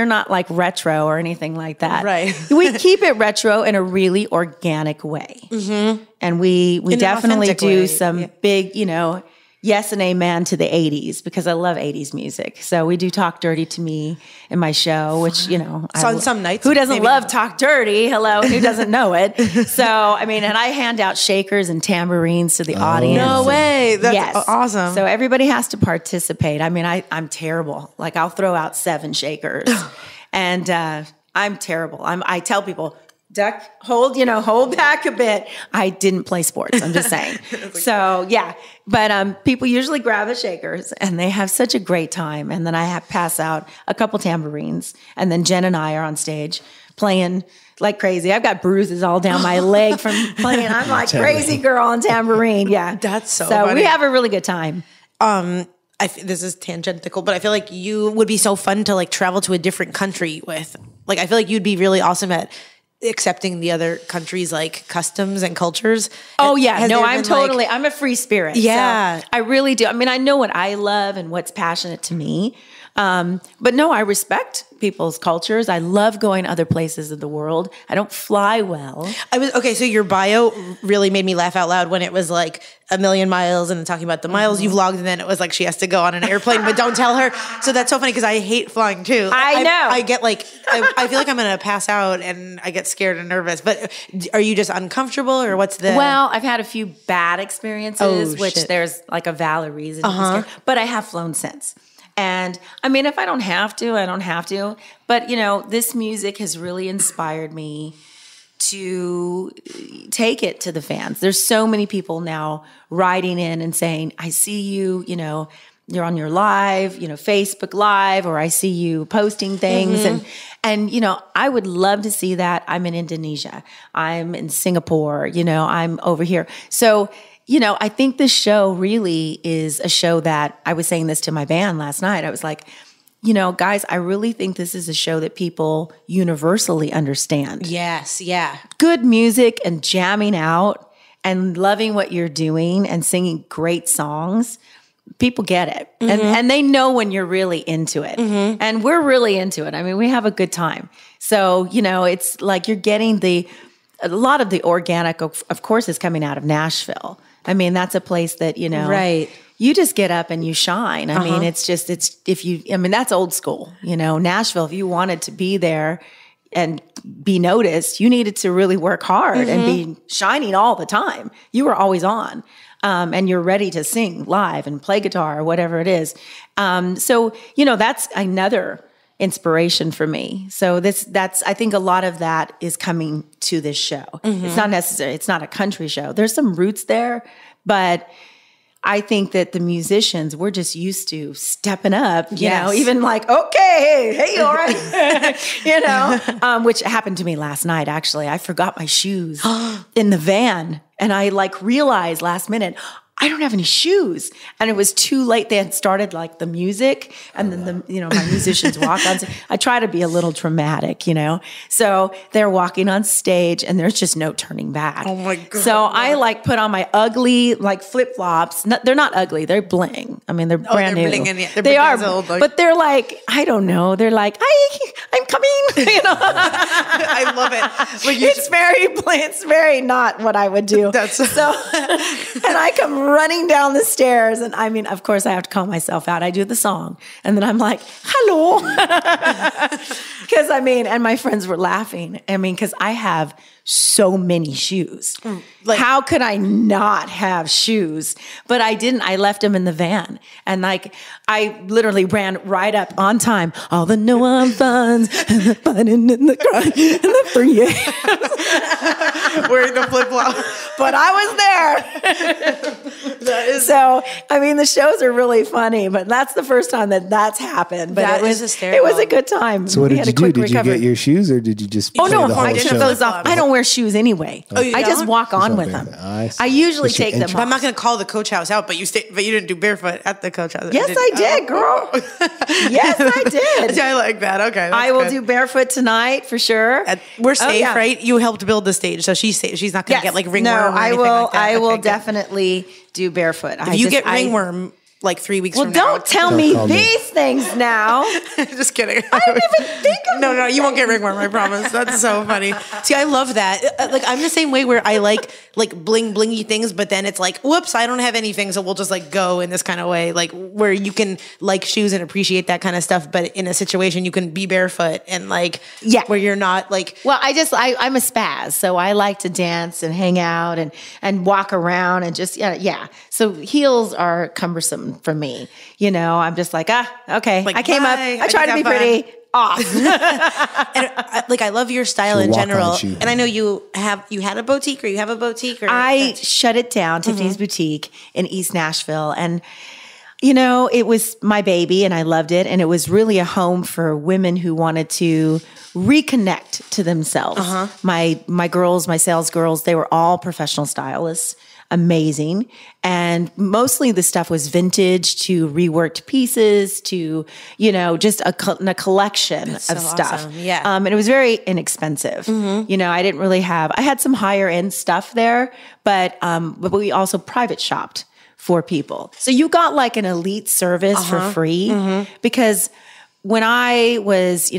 not like retro or anything like that. Right. We keep it retro in a really organic way. And we definitely do some big, yes and amen to the 80s because I love 80s music. So we do Talk Dirty to Me in my show, which, so on some nights. Who doesn't love Talk Dirty? Hello, who doesn't know it? So, I mean, and I hand out shakers and tambourines to the audience. No way. That's awesome. So everybody has to participate. I mean, I'm terrible. Like I'll throw out 7 shakers and I'm terrible. I tell people, duck, hold back a bit. I didn't play sports. I'm just saying. So yeah, but people usually grab the shakers and they have such a great time. And then I pass out a couple tambourines and then Jen and I are on stage playing like crazy. I've got bruises all down my leg from playing. I'm like crazy girl on tambourine. Yeah. That's so funny. We have a really good time. This is tangential, but I feel like you would be so fun to like travel to a different country with. Like, I feel like you'd be really awesome at accepting the other countries' like customs and cultures. Oh yeah. I'm a free spirit. Yeah. So I really do. I mean, I know what I love and what's passionate to me. But no, I respect people's cultures. I love going other places of the world. I don't fly well. So your bio really made me laugh out loud when it was like 1,000,000 miles and then talking about the miles you vlogged, and then it was like she has to go on an airplane, but don't tell her. So that's so funny because I hate flying too. I know. I get like, I feel like I'm going to pass out and I get scared and nervous, but are you just uncomfortable or what's the... Well, I've had a few bad experiences, which there's like a valid reason to be scared, but I have flown since. And I mean, if I don't have to, I don't have to. But, this music has really inspired me to take it to the fans. There's so many people now writing in and saying, I see you, you're on your live, Facebook Live, or I see you posting things. And I would love to see that. I'm in Indonesia. I'm in Singapore, I'm over here. So I think this show really is a show that I was saying this to my band last night. I was like, guys, I really think this is a show that people universally understand. Yes. Yeah. Good music and jamming out and loving what you're doing and singing great songs. People get it. And they know when you're really into it. And we're really into it. I mean, we have a good time. So, it's like you're getting a lot of the organic, of course, is coming out of Nashville. I mean, that's a place that, right. You just get up and you shine. I mean, that's old school, Nashville, if you wanted to be there and be noticed, you needed to really work hard and be shining all the time. You were always on. And you're ready to sing live and play guitar or whatever it is. So, that's another inspiration for me. So I think a lot of that is coming to this show. It's not necessary. It's not a country show. There's some roots there, but I think that the musicians, we're just used to stepping up, even like, okay, hey, all right, which happened to me last night, actually. I forgot my shoes in the van and I realized last minute, I don't have any shoes. And it was too late. They had started the music and then my musicians walk on. I try to be a little dramatic, So they're walking on stage and there's just no turning back. Oh my God. So I put on my ugly flip-flops. They're not ugly. They're bling. I mean, they're brand new. They are, old, but they're I don't know. They're I'm coming. I love it. It's very not what I would do. So, and I come running down the stairs. And I mean, of course I have to calm myself out. I do the song and then I'm like, hello. Cause and my friends were laughing. I mean, cause I have so many shoes. How could I not have shoes? But I didn't. I left them in the van. And I literally ran right up on time. All the no I'm funds and the fun in the grind and the free. wearing the flip flop. But I was there. So, I mean, the shows are really funny, but that's the first time that's happened. But That it was was hysterical. It was a good time. So what We did had you a do? quick Did you recovery. get your shoes, or did you just Oh play no! the whole I took show? those off. I don't wear shoes anyway. Oh, you I just don't? walk on don't with wear them. that. I see. I usually Just your take them entrance. off. I'm not going to call the coach house out, but you didn't do barefoot at the coach house. Yes, I did, girl. Yes, I did. I like that. Okay, that's I will good. do barefoot tonight for sure. We're safe, yeah. right? You helped build the stage, so she's safe. She's not going to get like ringworm. No, or I anything will. Like that. I will Okay, good. definitely do barefoot. If you get ringworm like 3 weeks well, from now, don't tell Don't me call me. these things now. just kidding. I didn't even think of No, you won't get ringworm. I promise. That's so funny. See, I love that. Like, I'm the same way where I like bling blingy things, but then it's like, whoops, I don't have anything, so we'll just like go in this kind of way, like where you can like shoes and appreciate that kind of stuff, but in a situation you can be barefoot and like, where you're not like. Well, I'm a spaz, so I like to dance and hang out and walk around and just yeah. So heels are cumbersome for me. You know, I'm just like, okay. Like, I came up. bye. I try to be pretty. Off. And I love your style She'll in walk on general. shoe. And I know you had a boutique, or you have a boutique, or I shut it down, Tiffany's Boutique in East Nashville. And, you know, it was my baby and I loved it. And it was really a home for women who wanted to reconnect to themselves. My girls, my sales girls, they were all professional stylists. Amazing. And mostly the stuff was vintage to reworked pieces to, you know, just a collection of stuff. Awesome. Yeah. And it was very inexpensive. You know, I didn't really I had some higher end stuff there, but we also private shopped for people. So you got like an elite service for free because when I was,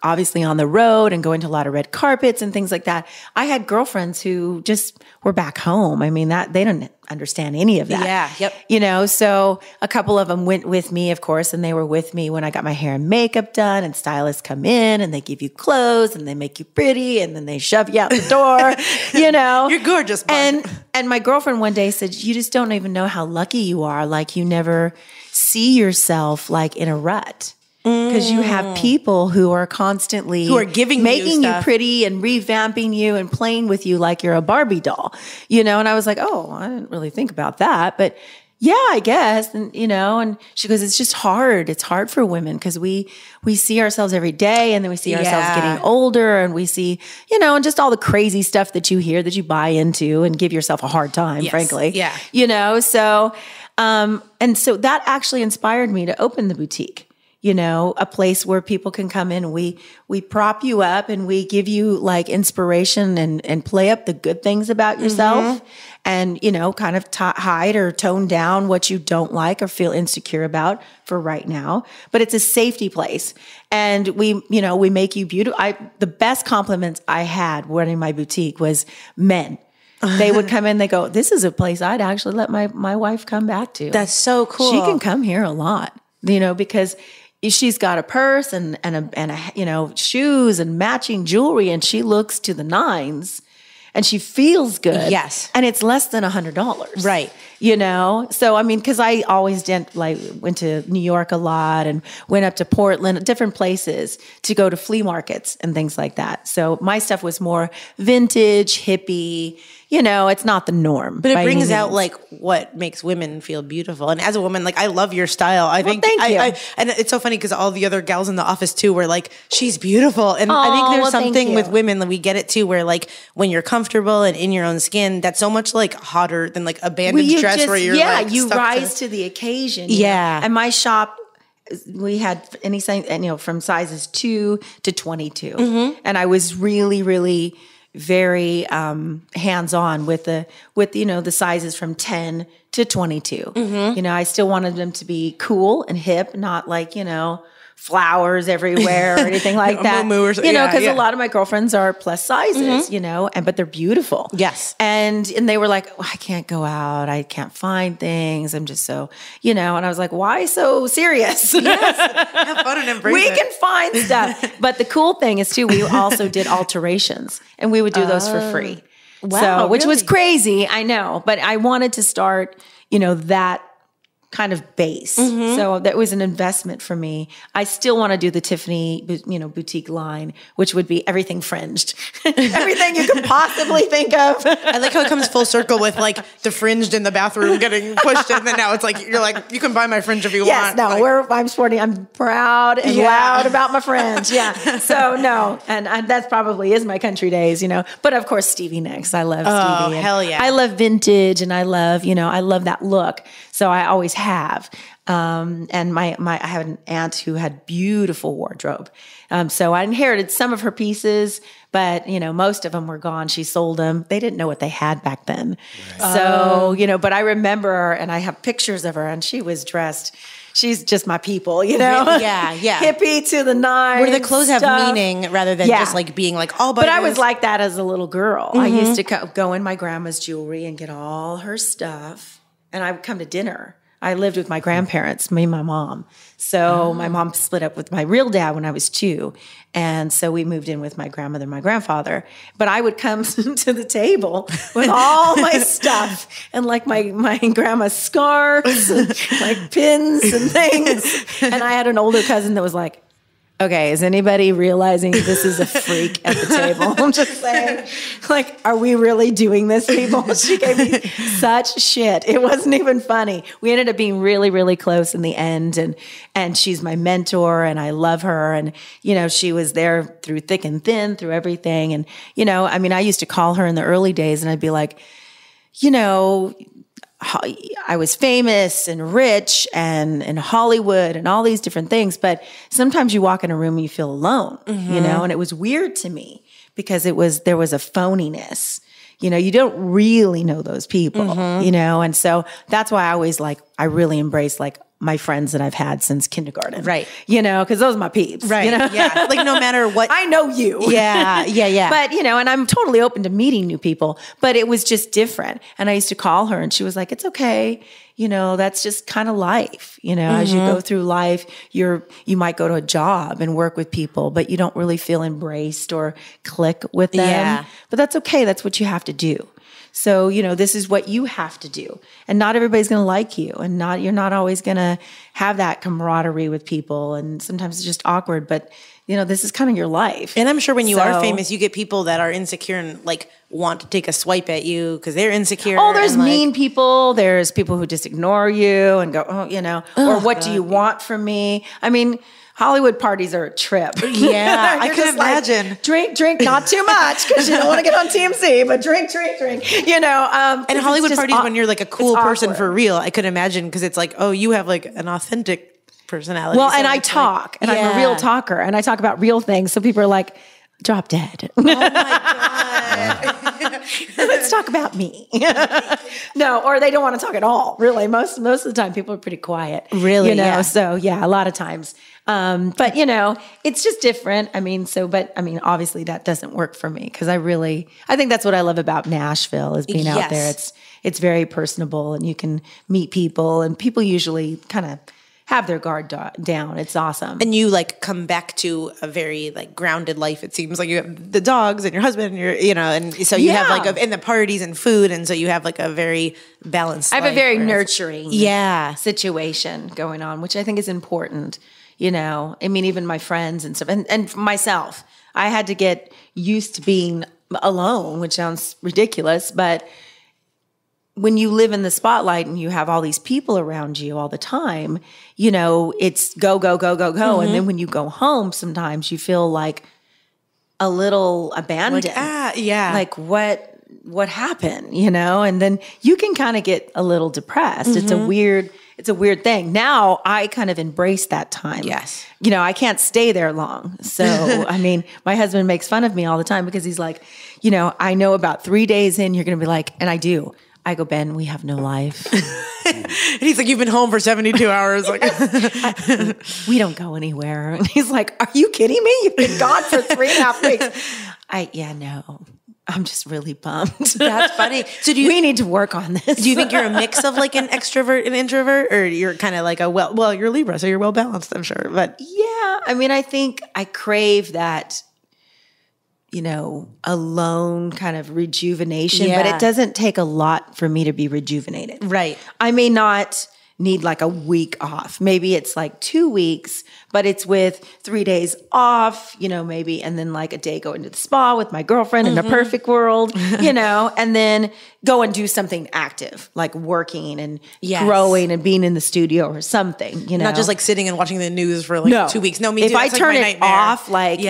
obviously on the road and going to a lot of red carpets and things like that, I had girlfriends who just were back home. I mean, that they didn't understand any of that. Yeah, yep. You know, so a couple of them went with me, of course, and they were with me when I got my hair and makeup done, and stylists come in and they give you clothes and they make you pretty and then they shove you out the door, you know. You're gorgeous, bud. And my girlfriend one day said, you just don't even know how lucky you are. Like you never see yourself like in a rut. Because you have people who are constantly giving making you you pretty and revamping you and playing with you like you're a Barbie doll, you know? And I was like, oh, I didn't really think about that, but yeah, I guess. And, you know, and she goes, it's just hard. It's hard for women because we see ourselves every day and then we see ourselves getting older and we see, you know, and just all the crazy stuff that you hear that you buy into and give yourself a hard time, frankly. Yeah. You know, so, and so that actually inspired me to open the boutique. You know, a place where people can come in and we prop you up and we give you like inspiration and play up the good things about yourself and, you know, kind of hide or tone down what you don't like or feel insecure about for right now. But it's a safety place. And we make you beautiful. The best compliments I had running my boutique was men. They would come in, they go, this is a place I'd actually let my wife come back to. That's so cool. She can come here a lot, you know, because she's got a purse and a shoes and matching jewelry and she looks to the nines and she feels good. Yes. And it's less than $100. Right. You know? So, I mean, cause I always went to New York a lot and went up to Portland, different places to go to flea markets and things like that. So my stuff was more vintage, hippie, you know, it's not the norm. But it brings out like what makes women feel beautiful. And as a woman, like I love your style. I think thank you. and it's so funny because all the other gals in the office too were like, she's beautiful. And I think there's something with women that we get it too, where like when you're comfortable and in your own skin, that's so much like hotter than like a bandage dress where you're like you stuck rise to the occasion. Yeah. And my shop, we had anything, you know, from sizes 2 to 22. And I was really, really very hands-on with the sizes from 10 to 22. You know, I still wanted them to be cool and hip, not like, you know, flowers everywhere or anything like that. You know, because a lot of my girlfriends are plus sizes, you know, but they're beautiful. Yes. And they were like, oh, I can't go out. I can't find things. I'm just so, you know, and I was like, why so serious? Yes. Have fun and embrace We it. can find stuff. But the cool thing is too, we also did alterations and we would do those for free. Wow, So, which was really? crazy. I know, but I wanted to start, you know, that kind of base. So that was an investment for me. I still want to do the Tiffany, boutique line, which would be everything fringed, everything you could possibly think of. I like how it comes full circle with like the fringed in the bathroom getting pushed, and then now it's like you're like you can buy my fringe if you want. No, like, I'm sporting. I'm proud and loud about my fringe. Yeah. So no, and that probably is my country days, But of course, Stevie Nicks. I love Stevie. Hell yeah. I love vintage, and I love that look. So I always have. And I have an aunt who had beautiful wardrobe. So I inherited some of her pieces, but most of them were gone. She sold them. They didn't know what they had back then. Right. So, but I remember her, and I have pictures of her, and she was dressed. She's just my people, Yeah. Hippie to the nines. Where the clothes have meaning rather than just like being like all. But I was like that as a little girl. I used to go in my grandma's jewelry and get all her stuff, and I would come to dinner. I lived with my grandparents, me and my mom. So my mom split up with my real dad when I was 2. And so we moved in with my grandmother and my grandfather. But I would come to the table with all my stuff and like my grandma's scarves and like pins and things. And I had an older cousin that was like, okay, is anybody realizing this is a freak at the table? I'm just saying, like, are we really doing this, people? She gave me such shit. It wasn't even funny. We ended up being really, really close in the end. And she's my mentor, and I love her. And, she was there through thick and thin, through everything. And, I used to call her in the early days, and I'd be like, I was famous and rich and in Hollywood and all these different things. But sometimes you walk in a room and you feel alone, and it was weird to me because there was a phoniness. You don't really know those people, and so that's why I really embrace my friends that I've had since kindergarten. Right. Because those are my peeps. Right. Yeah. Like no matter what. I know you. Yeah. But, and I'm totally open to meeting new people, but it was just different. And I used to call her and she was like, it's okay. That's just kind of life. As you go through life, you might go to a job and work with people, but you don't really feel embraced or click with them. Yeah. But that's okay. That's what you have to do. So, this is what you have to do. And not everybody's going to like you, and you're not always going to have that camaraderie with people. And sometimes it's just awkward, but this is kind of your life. And I'm sure when you are famous, you get people that are insecure and want to take a swipe at you because they're insecure. Oh, there's mean people. There's people who just ignore you and go, or what do you want from me? Hollywood parties are a trip. Yeah, I can imagine. Drink, not too much because you don't want to get on TMZ, but drink. And Hollywood parties when you're like a cool person for real, I could imagine because it's like, oh, you have like an authentic personality. Well, and I talk, and I'm a real talker, and I talk about real things. So people are like, drop dead. Oh my God. Let's talk about me. No, or they don't want to talk at all. Really, most of the time, people are pretty quiet. Really, So yeah, a lot of times. But it's just different. Obviously that doesn't work for me because I think that's what I love about Nashville is being out there. It's very personable, and you can meet people, and people usually kind of have their guard down. It's awesome. And you come back to a very grounded life. It seems like you have the dogs and your husband and and so you have and the parties and food. And so you have a very balanced I have life a very nurturing Yeah. situation going on, which I think is important. Even my friends and stuff and myself, I had to get used to being alone, which sounds ridiculous, but when you live in the spotlight and you have all these people around you all the time, it's go, go, go, go, go. And then when you go home, sometimes you feel like a little abandoned. What happened, And then you can kind of get a little depressed. It's a weird thing. Now I kind of embrace that time. Yes. I can't stay there long. So, my husband makes fun of me all the time because he's like, I know about 3 days in, you're going to be like, and I do. I go, Ben, we have no life. And he's like, you've been home for 72 hours. We don't go anywhere. And he's like, are you kidding me? You've been gone for 3.5 weeks. No. I'm just really bummed. That's funny. So we need to work on this. Do you think you're a mix of an extrovert and introvert, or you're kind of you're Libra, so you're well balanced, I'm sure. But yeah, I think I crave that, alone kind of rejuvenation, but it doesn't take a lot for me to be rejuvenated. Right. I may not need like a week off. Maybe it's like 2 weeks, but it's with 3 days off, maybe, and then like a day go into the spa with my girlfriend in a perfect world, and then go and do something active, like working and growing and being in the studio or something, Not just like sitting and watching the news for like 2 weeks. No, me too. If I That's turn like it off, like,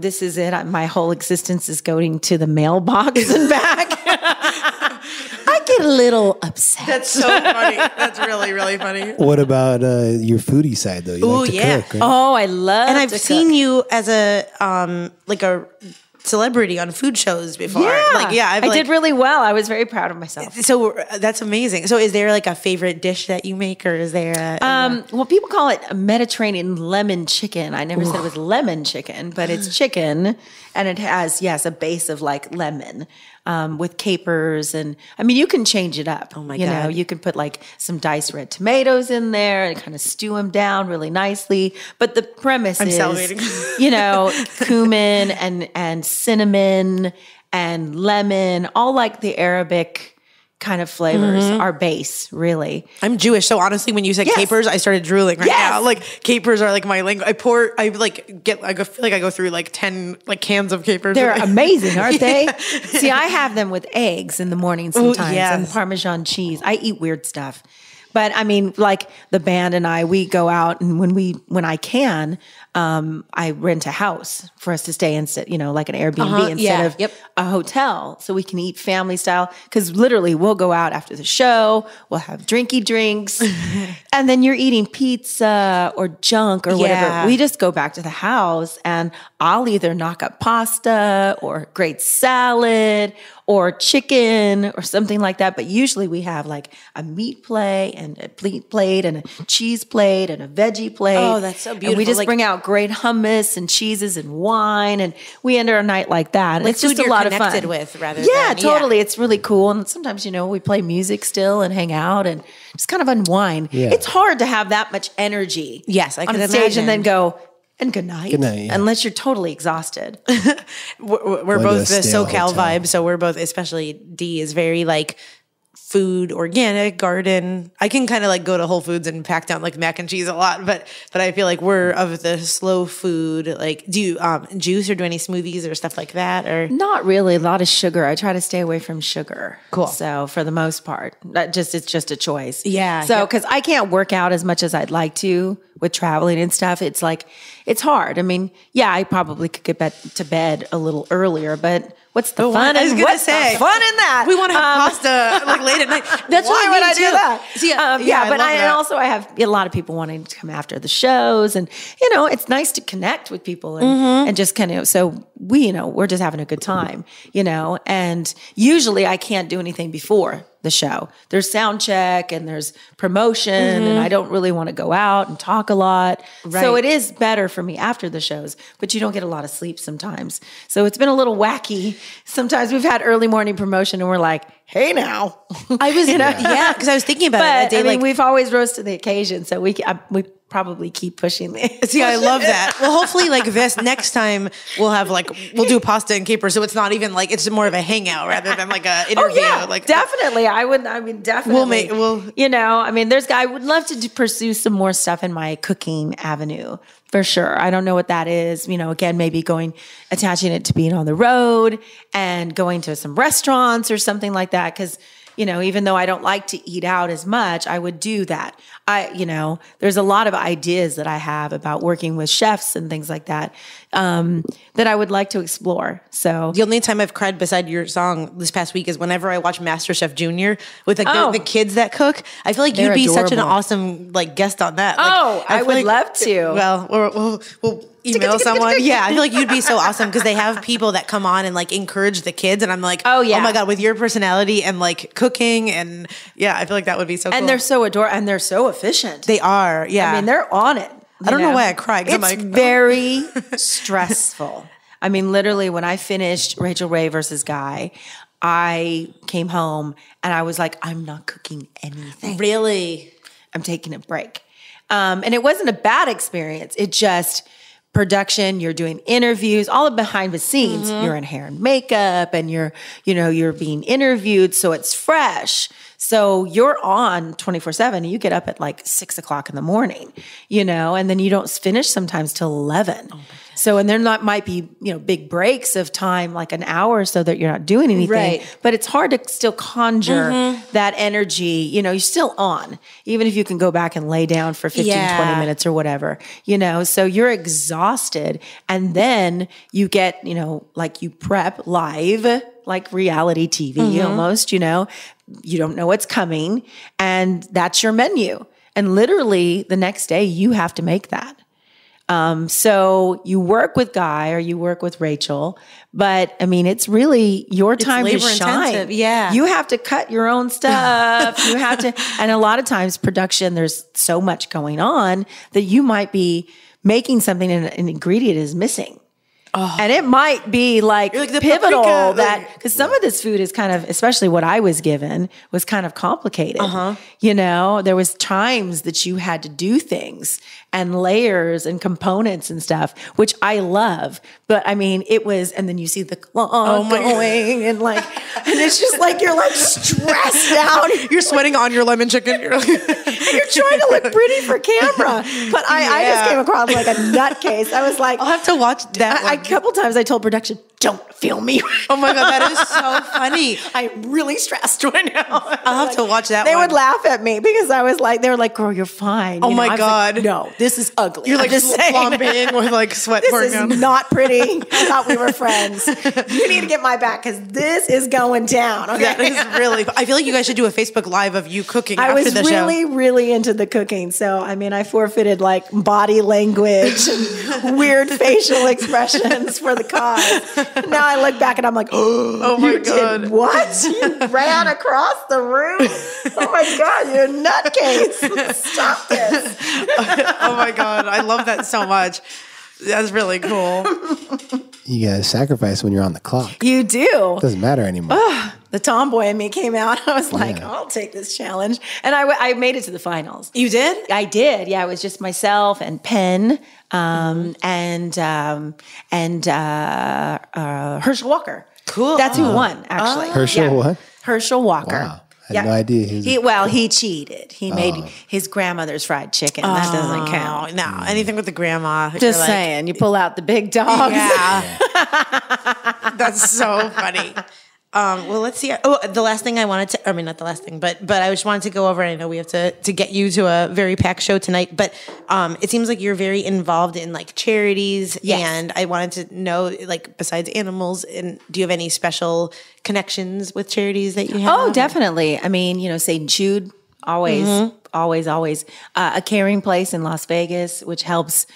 this is it. My whole existence is going to the mailbox and back. I get a little upset. That's so funny. That's really, really funny. What about your foodie side though? You like to cook, right? Oh, I love. And I've seen you as a like a celebrity on food shows before. I did really well. I was very proud of myself. So that's amazing. So is there like a favorite dish that you make, or is there well, people call it a Mediterranean lemon chicken. I never said it was lemon chicken, but it's chicken, and it has a base of like lemon. With capers, and I mean, you can change it up. Oh my God. You can put like some diced red tomatoes in there and kind of stew them down really nicely. But the premise is, salivating. cumin and cinnamon and lemon, all like the Arabic kind of flavors are base, really. I'm Jewish, so honestly, when you said capers, I started drooling right now. Like capers are like my language. I feel like I go through like 10 like cans of capers. They're amazing, aren't they? See, I have them with eggs in the morning sometimes and Parmesan cheese. I eat weird stuff. But I mean, like the band and I, we go out, and when I can, I rent a house for us to stay instead, like an Airbnb instead of a hotel, so we can eat family style. Because literally, we'll go out after the show, we'll have drinky drinks, and then you're eating pizza or junk or whatever. Yeah. We just go back to the house, and I'll either knock up pasta or great salad or chicken or something like that. But usually we have like a meat plate and a plate and a cheese plate and a veggie plate. Oh, that's so beautiful. And we just bring out great hummus and cheeses and wine, and we end our night like that. Like it's just food a lot you're of fun. connected with rather yeah, than, totally. It's really cool. And sometimes, we play music still and hang out and just kind of unwind. Yeah. It's hard to have that much energy Yes, I on can stage imagine. and then go, and good night. Good night, yeah. Unless you're totally exhausted. We're to both the stale SoCal hotel. vibe, so we're both, especially D is very like food, organic, garden. I can kind of like go to Whole Foods and pack down like mac and cheese a lot, but I feel like we're of the slow food. Like, do you juice or do any smoothies or stuff like that? Or Not really. A lot of sugar. I try to stay away from sugar. Cool. So for the most part, it's just a choice. Yeah. So because I can't work out as much as I'd like to with traveling and stuff, it's like it's hard. I mean, I probably could get to bed a little earlier, but what's the fun? I was gonna what's say, the fun in that? we want to have pasta like late at night. That's Why what would I I do do that? See, but I and also I have a lot of people wanting to come after the shows, and it's nice to connect with people and just kind of. So we're just having a good time, and usually I can't do anything before the show. There's sound check and there's promotion, and I don't really want to go out and talk a lot. Right. So it is better for me after the shows, but you don't get a lot of sleep sometimes. So it's been a little wacky. Sometimes we've had early morning promotion and we're like, hey now. I was, because I was thinking about it that day. I mean, we've always rose to the occasion, so we probably keep pushing this. See, I love that. Well, hopefully, like this next time, we'll do pasta and caper, so it's not even like it's more of a hangout rather than like a interview. Like definitely. I mean, definitely. I would love to pursue some more stuff in my cooking avenue for sure. I don't know what that is. Again, maybe attaching it to being on the road and going to some restaurants or something like that, because even though I don't like to eat out as much, I would do that. There's a lot of ideas that I have about working with chefs and things like that, that I would like to explore. So the only time I've cried beside your song this past week is whenever I watch MasterChef Junior with like the kids that cook. I feel like They're you'd be such an adorable. awesome like guest on that. I would love to. Well, we'll email someone. Yeah, I feel like you'd be so awesome because they have people that come on and like encourage the kids, and I'm like, oh my God, with your personality and like cooking, and I feel like that would be so cool. And they're so adorable and they're so efficient. They are, yeah. I mean, they're on it. I don't know why I cried. It's very stressful. I mean, literally, when I finished Rachel Ray versus Guy, I came home and I was like, I'm not cooking anything. Really? I'm taking a break. And it wasn't a bad experience. It just production, you're doing interviews, all of behind the scenes. You're in hair and makeup and you're being interviewed. So it's fresh. So you're on 24/7. You get up at like 6 o'clock in the morning, and then you don't finish sometimes till 11. So, and there might be, big breaks of time, like an hour or so that you're not doing anything, Right. but it's hard to still conjure that energy. You're still on, even if you can go back and lay down for 15, 20 minutes or whatever, so you're exhausted. And then you get, like you prep live, like reality TV almost, you don't know what's coming, and that's your menu. And literally the next day you have to make that. So you work with Guy or you work with Rachel, but I mean, it's really your time to shine. Yeah. You have to cut your own stuff. You have to, and a lot of times production, there's so much going on that you might be making something and an ingredient is missing. And it might be like the pivotal paprika. because some of this food is kind of, especially what I was given, was kind of complicated. There was times that you had to do things and layers and components and stuff, which I love. But I mean, it was, and then you see the clock going and it's just like, you're like stressed out. You're sweating on your lemon chicken. You're like, You're trying to look pretty for camera. But I just came across like a nutcase. I was like, I'll have to watch that. A couple times I told production, don't film me. Oh my God, that is so funny. I'm really stressed right now. I'll have to watch that They one. would laugh at me because I was like, they were like, girl, you're fine. Oh I my was God. like, no, this is ugly. You're like I'm just saying. flambeing with like sweat This pouring is out. not pretty. I thought we were friends. You need to get my back because this is going down. Okay? That is really, I feel like you guys should do a Facebook Live of you cooking I after was the show. really into the cooking. So, I mean, I forfeited like body language and weird facial expressions for the cause. Now I look back and I'm like, Oh my you God. did what? You ran across the room? Oh my God, you're a nutcase. Stop this. Oh my God, I love that so much. That's really cool. You gotta sacrifice when you're on the clock. You do. It doesn't matter anymore. The tomboy in me came out. I was like, I'll take this challenge. And I made it to the finals. You did? I did. Yeah, it was just myself and Penn and Herschel Walker. Cool. That's who won, actually. Herschel what? Herschel Walker. Wow. I had no idea. He cheated. He made his grandmother's fried chicken. That doesn't count. No, anything with the grandma. Just you're like, saying, you pull out the big dogs. Yeah. That's so funny. Well, let's see. Oh, the last thing I wanted to, I mean, not the last thing, but I just wanted to go over, and I know we have to get you to a very packed show tonight, but it seems like you're very involved in like charities. Yes. And I wanted to know, like, besides animals, and do you have any special connections with charities that you have? Oh, definitely. I mean, St. Jude, always. A caring place in Las Vegas, which helps,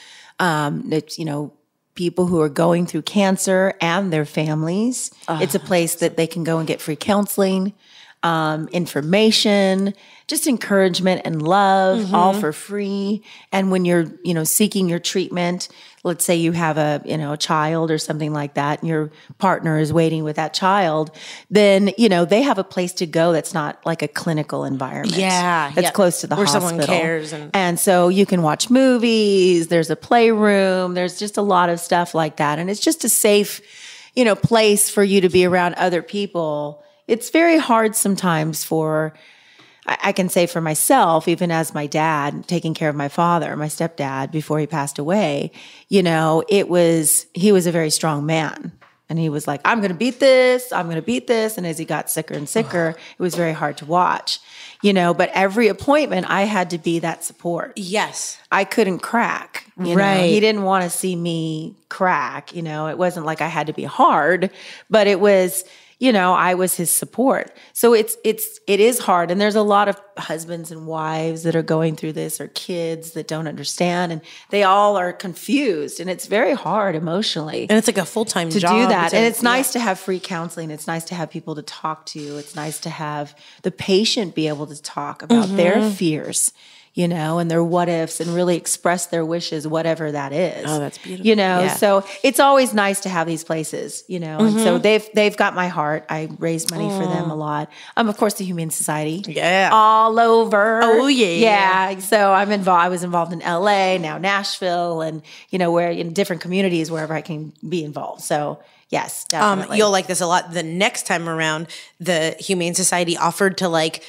people who are going through cancer and their families. It's a place that they can go and get free counseling, information, just encouragement and love, all for free. And when you're, seeking your treatment, let's say you have a child or something like that, and your partner is waiting with that child, then, they have a place to go that's not like a clinical environment. Yeah. That's close to the where hospital. someone cares. And so you can watch movies, there's a playroom, there's just a lot of stuff like that. And it's just a safe, place for you to be around other people. It's very hard sometimes I can say for myself, even as my dad, taking care of my father, my stepdad, before he passed away, he was a very strong man. And he was like, I'm going to beat this. And as he got sicker and sicker, it was very hard to watch, but every appointment I had to be that support. Yes. I couldn't crack. Right. He didn't want to see me crack. It wasn't like I had to be hard, but it was, I was his support. So it is hard. And there's a lot of husbands and wives that are going through this, or kids that don't understand, and they all are confused, and it's very hard emotionally. And it's like a full-time to job. do that. And it's nice to have free counseling. It's nice to have people to talk to. It's nice to have the patient be able to talk about their fears, you know, and their what ifs and really express their wishes, whatever that is. Oh, that's beautiful. You know, so it's always nice to have these places, you know, and so they've got my heart. I raise money for them a lot. Of course, the Humane Society. Yeah. All over. Oh, yeah. Yeah. So I'm involved. I was involved in LA, now Nashville, and, you know, where in different communities, wherever I can be involved. So yes, definitely. You'll like this a lot. The next time around, the Humane Society offered to like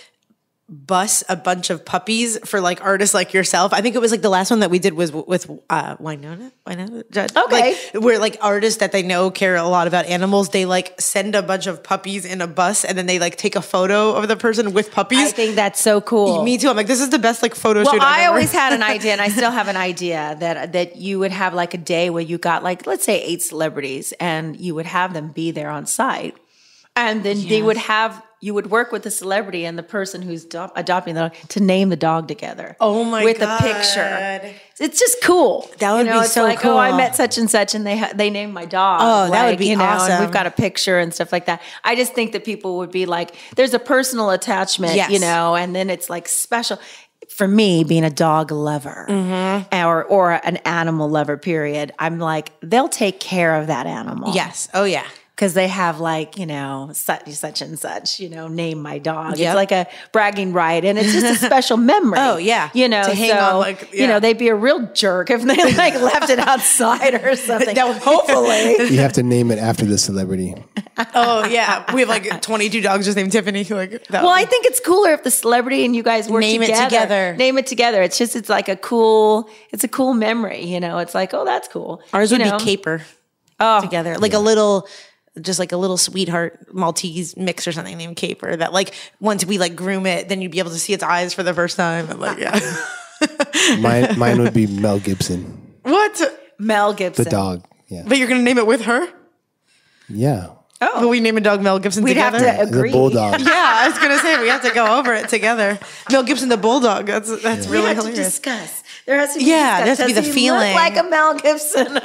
bus a bunch of puppies for like artists like yourself. I think it was like the last one that we did was with Winona Judge. Okay. Like, where like artists that they know care a lot about animals, they like send a bunch of puppies in a bus and then they like take a photo of the person with puppies. I think that's so cool. Me too. I'm like, this is the best like photo shoot Well, I've I ever. always had an idea, and I still have an idea that you would have like a day where you got like, let's say 8 celebrities, and you would have them be there on site. And then you would work with the celebrity and the person who's adopting the dog to name the dog together. Oh my with God. a picture. It's just cool. That would be it's so like, cool. Oh, I met such and such, and they named my dog. Oh, that would be and awesome. we've got a picture and stuff like that. I just think that people would be like, there's a personal attachment, Yes. you know, and then it's like special. For me, being a dog lover or an animal lover, period, I'm like, they'll take care of that animal. Yes. Oh yeah. Because they have like, you know, such and such, you know, name my dog. Yep. It's like a bragging right. And it's just a special memory. Oh, yeah. You know, To hang on, like, you know, they'd be a real jerk if they like left it outside or something. Hopefully. You have to name it after the celebrity. Oh yeah. We have like 22 dogs just named Tiffany. Like that. Well, I think it's cooler if the celebrity and you guys work Name it together. together. Name it together. It's like a cool memory, you know. It's like, oh, that's cool. Ours would You know? be Caper Oh, together. Like a little, just like a little sweetheart Maltese mix or something named Caper that like once we like groom it, then you'd be able to see its eyes for the first time. And like, yeah. Mine would be Mel Gibson, What? Mel Gibson. the dog. Yeah. But you're going to name it with her? Yeah. Will we name a dog Mel Gibson We'd together? have to The agree. bulldog. Yeah, I was going to say we have to go over it together. Mel Gibson the bulldog. That's We really have to hilarious. discuss. There has to be Yeah, there has to be Does the he feeling. look like a Mel Gibson.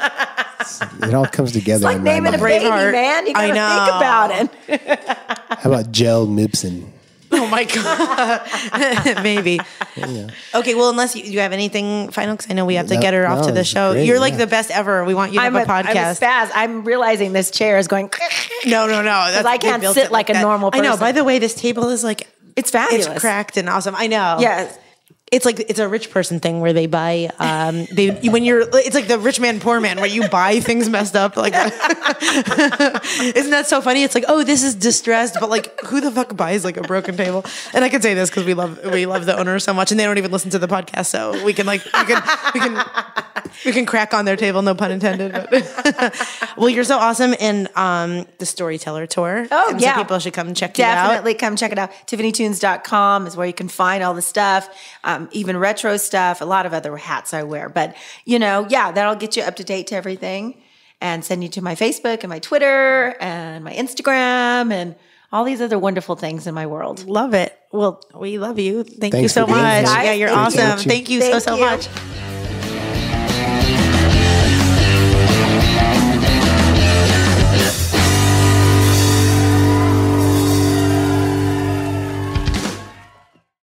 It all comes together. Like in my naming a mind. baby, Braveheart. man. You I gotta know. think about it. How about Gel Mibson? Oh my God. Maybe. Yeah. Okay, well, unless you have anything final, because I know we have to No, get her off no, to the it's show. great, You're like yeah. the best ever. We want you to have a I'm a podcast. spaz. I'm realizing this chair is going. No. That's, I they can't built sit it like a that. normal I know. person. By the way, this table is like, It's fabulous. it's cracked and awesome. I know. Yes. It's like it's a rich person thing where they buy it's like the rich man poor man where you buy things messed up like isn't that so funny? It's like, oh, this is distressed, but like who the fuck buys like a broken table? And I can say this because we love the owner so much, and they don't even listen to the podcast, so we can crack on their table, no pun intended. But well, you're so awesome, and the Storyteller Tour. Oh, and yeah. so people should come check you out. Definitely come check it out. TiffanyTunes.com is where you can find all the stuff, even retro stuff, a lot of other hats I wear. But, you know, yeah, that'll get you up to date to everything and send you to my Facebook and my Twitter and my Instagram and all these other wonderful things in my world. Love it. Well, we love you. Thank you Thanks so for being much. here. Yeah, you're Thank you. awesome. Thank you so Thank you. much.